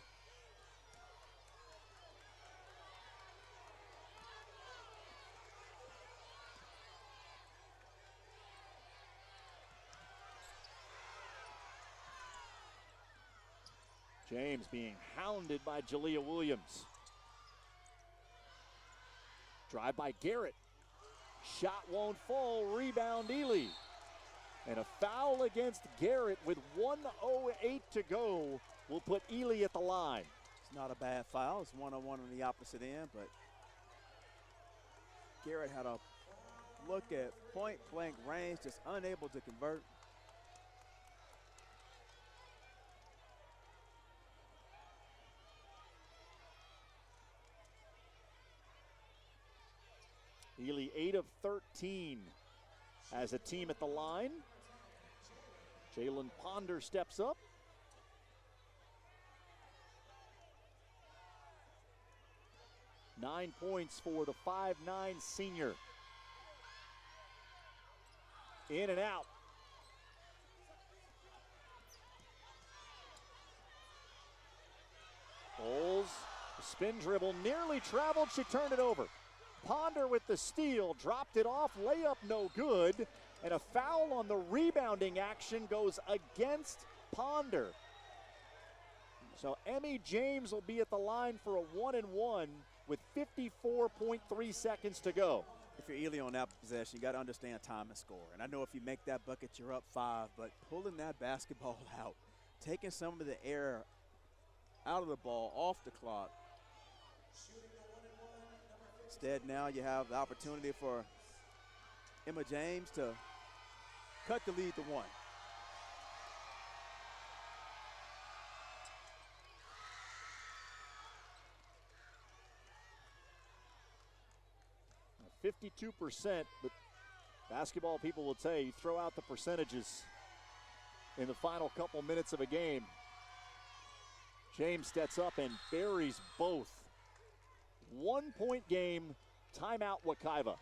James being hounded by Jalea Williams. Drive by Garrett. Shot won't fall. Rebound Ely. And a foul against Garrett with 1:08 to go will put Ely at the line. It's not a bad foul. It's one-on-one on the opposite end, but Garrett had a look at point-blank range, just unable to convert. Ely 8 of 13 as a team at the line. Jalen Ponder steps up. Nine points for the 5'9" senior. In and out. Bowles, spin dribble, nearly traveled, she turned it over. Ponder with the steal, dropped it off, layup no good, and a foul on the rebounding action goes against Ponder. So Emmy James will be at the line for a 1-and-1 with 54.3 seconds to go. If you're Ely on that possession, you got to understand time and score. And I know if you make that bucket, you're up 5, but pulling that basketball out, taking some of the air out of the ball, off the clock. Instead, now you have the opportunity for Emma James to cut the lead to 1. Now, 52%, but basketball people will tell you, throw out the percentages in the final couple minutes of a game. James steps up and buries both. 1-point game, timeout Wekiva.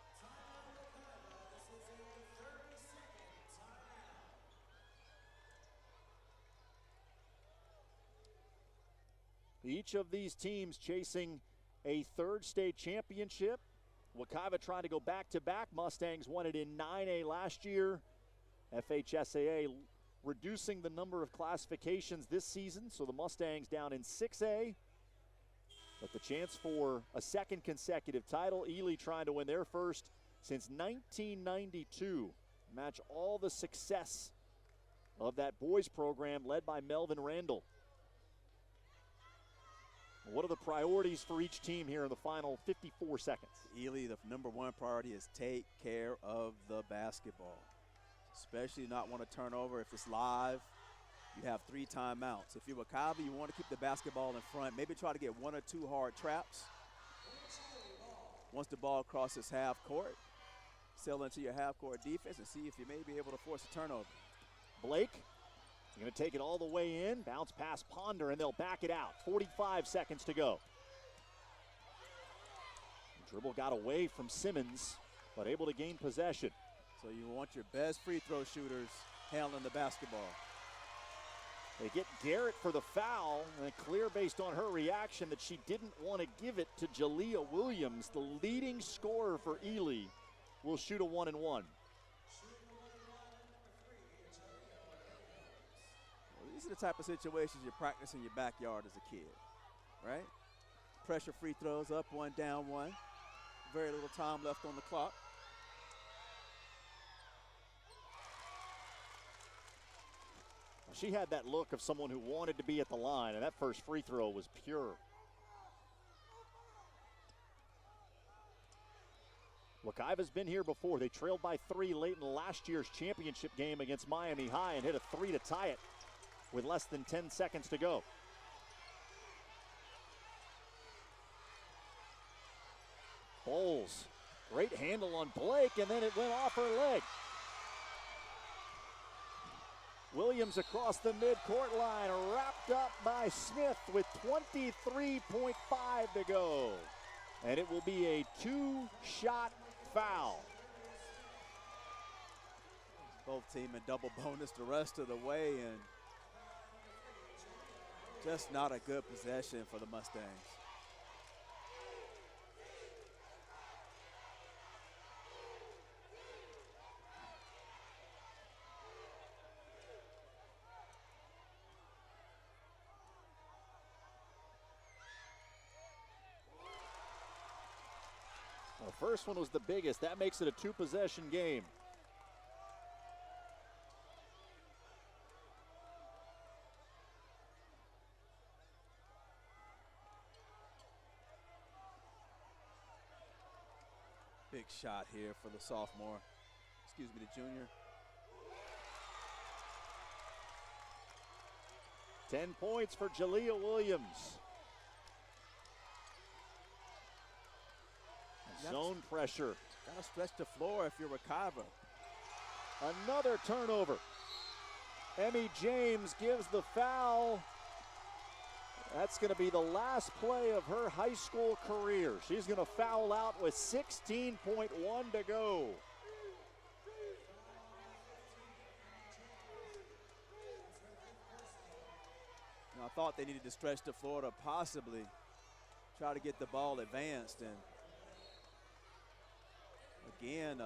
Each of these teams chasing a third state championship. Wekiva trying to go back-to-back. Mustangs won it in 9A last year. FHSAA reducing the number of classifications this season, so the Mustangs down in 6A. But the chance for a second consecutive title. Ely trying to win their first since 1992. Match all the success of that boys program led by Melvin Randall. What are the priorities for each team here in the final 54 seconds? Ely, the number one priority is take care of the basketball. Especially not want to turn over if it's live. You have 3 timeouts. If you're Wekiva, you want to keep the basketball in front. Maybe try to get 1 or 2 hard traps. Once the ball crosses half court, sail into your half court defense and see if you may be able to force a turnover. Blake, you're going to take it all the way in. Bounce past Ponder, and they'll back it out. 45 seconds to go. Dribble got away from Simmons, but able to gain possession. So you want your best free throw shooters handling the basketball. They get Garrett for the foul, and clear based on her reaction that she didn't want to give it to Jalea Williams, the leading scorer for Ely, will shoot a 1-and-1. Well, these are the type of situations you practice in your backyard as a kid, right? Pressure free throws, up 1, down 1. Very little time left on the clock. She had that look of someone who wanted to be at the line, and that first free throw was pure. Wekiva's been here before. They trailed by 3 late in last year's championship game against Miami High and hit a 3 to tie it with less than 10 seconds to go. Bowles, great handle on Blake, and then it went off her leg. Williams across the midcourt line, wrapped up by Smith with 23.5 to go. And it will be a 2-shot foul. Both team in double bonus the rest of the way, and just not a good possession for the Mustangs. The first one was the biggest. That makes it a 2-possession game. Big shot here for the sophomore. Excuse me, the junior. 10 points for Jalea Williams. Zone pressure. Gotta stretch the floor if you're Wekiva. Another turnover. Emmy James gives the foul. That's going to be the last play of her high school career. She's going to foul out with 16.1 to go. I thought they needed to stretch the floor to possibly try to get the ball advanced. And again,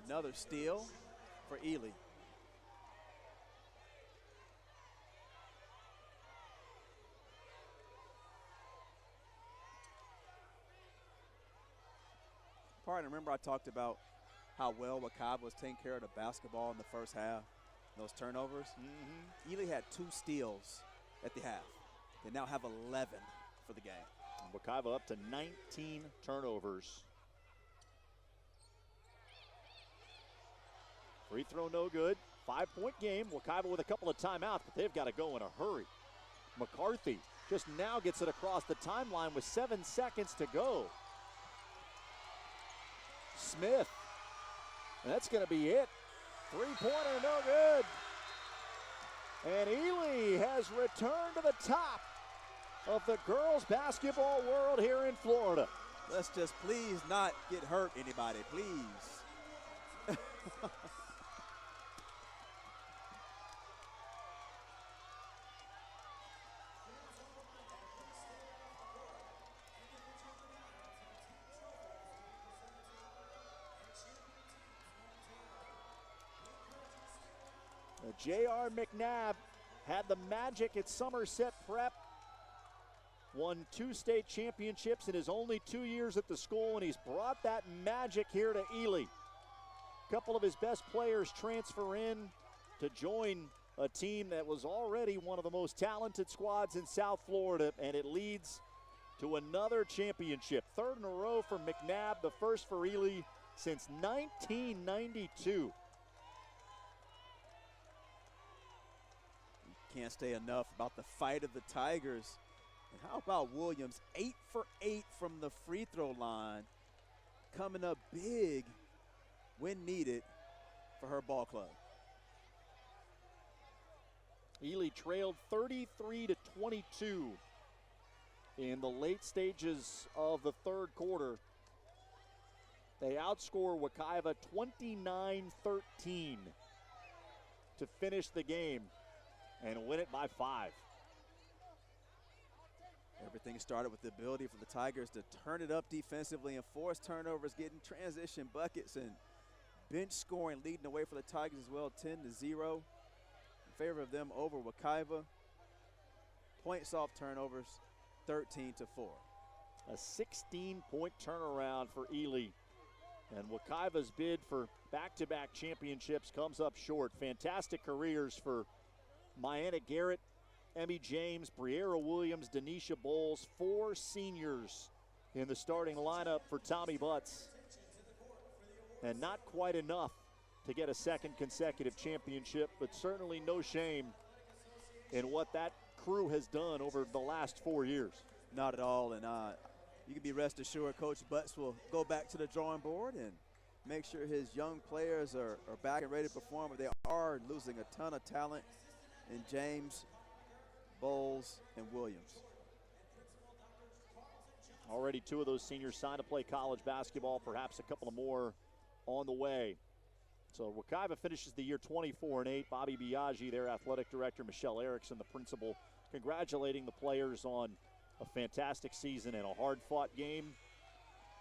another steal for Ely. Partner, remember I talked about how well Wekiva was taking care of the basketball in the first half, those turnovers? Mm-hmm. Ely had 2 steals at the half. They now have 11 for the game. Wekiva up to 19 turnovers. Free throw no good. 5-point game. Wekiva with a couple of timeouts, but they've got to go in a hurry. McCarthy just now gets it across the timeline with 7 seconds to go. Smith, and that's going to be it. 3-pointer, no good. And Ely has returned to the top of the girls basketball world here in Florida. Let's just please not get hurt, anybody, please. J.R. McNabb had the magic at Somerset Prep, won 2 state championships in his only 2 years at the school, and he's brought that magic here to Ely. A couple of his best players transfer in to join a team that was already one of the most talented squads in South Florida, and it leads to another championship. 3rd in a row for McNabb, the first for Ely since 1992. Can't say enough about the fight of the Tigers. And how about Williams? 8 for 8 from the free throw line. Coming up big when needed for her ball club. Ely trailed 33-22 in the late stages of the 3rd quarter. They outscore Wekiva 29-13 to finish the game and win it by 5. Everything started with the ability for the Tigers to turn it up defensively and force turnovers, getting transition buckets and bench scoring, leading the way for the Tigers as well, 10-0 in favor of them over Wekiva. Points off turnovers, 13-4. A 16-point turnaround for Ely. And Wekiva's bid for back-to-back championships comes up short. Fantastic careers for Myanna Garrett, Emmy James, Briera Williams, Denisha Bowles, 4 seniors in the starting lineup for Tommy Butts. And not quite enough to get a 2nd consecutive championship, but certainly no shame in what that crew has done over the last 4 years. Not at all, and you can be rest assured Coach Butts will go back to the drawing board and make sure his young players are back and ready to perform, but they are losing a ton of talent in James, Bowles, and Williams. Already 2 of those seniors signed to play college basketball, perhaps a couple of more on the way. So Wekiva finishes the year 24-8. Bobby Biaggi, their athletic director, Michelle Erickson, the principal, congratulating the players on a fantastic season and a hard-fought game.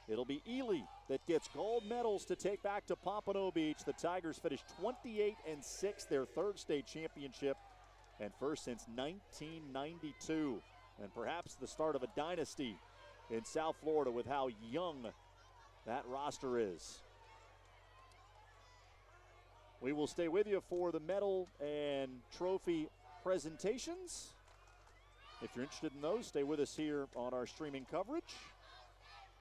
It'll be Ely that gets gold medals to take back to Pompano Beach. The Tigers finished 28-6, their 3rd state championship, and first since 1992. And perhaps the start of a dynasty in South Florida with how young that roster is. We will stay with you for the medal and trophy presentations. If you're interested in those, stay with us here on our streaming coverage.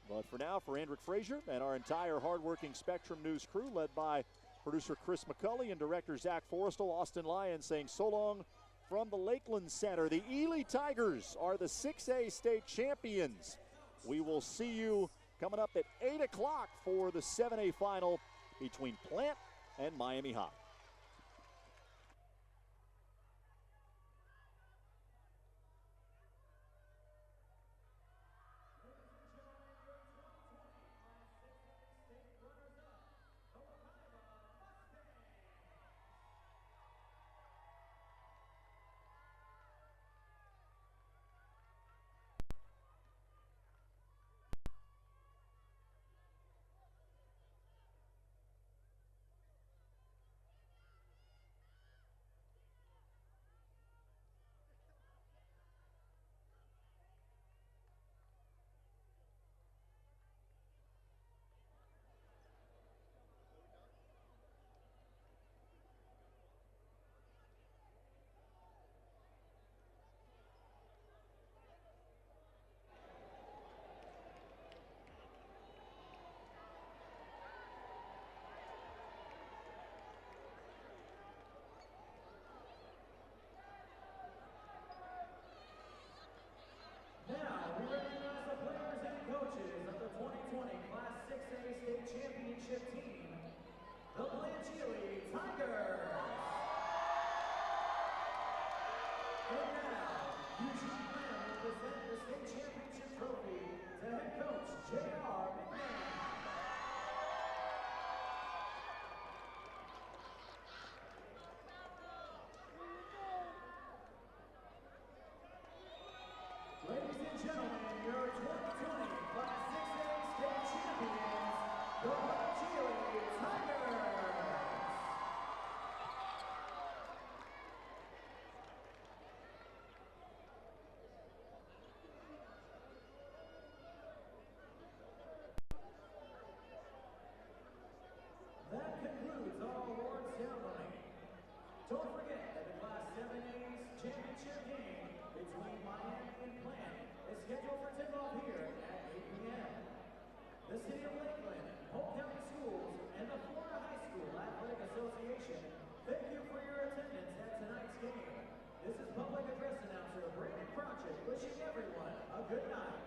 But for now, for Andrick Frazier and our entire hardworking Spectrum News crew, led by producer Chris McCulley and director Zach Forrestal, Austin Lyon saying so long from the Lakeland Center. The Ely Tigers are the 6A state champions. We will see you coming up at 8 o'clock for the 7A final between Plant and Miami High. Now, we recognize the players and coaches of the 2020 Class 6A State Championship team, the Blanche Ely Tigers. And now, Eugene Graham will present the state championship trophy to head coach J.R. McNabb. Ladies and gentlemen, your 2020 Class 6A State Champions, the Blanche Ely Tigers. That concludes our award ceremony. Don't forget that the Class 7A's championship game between Miami and Plant is scheduled for tip-off here at 8 p.m. The City of Lakeland, Polk County Schools, and the Florida High School Athletic Association thank you for your attendance at tonight's game. This is public address announcer Brandon Pratchett wishing everyone a good night.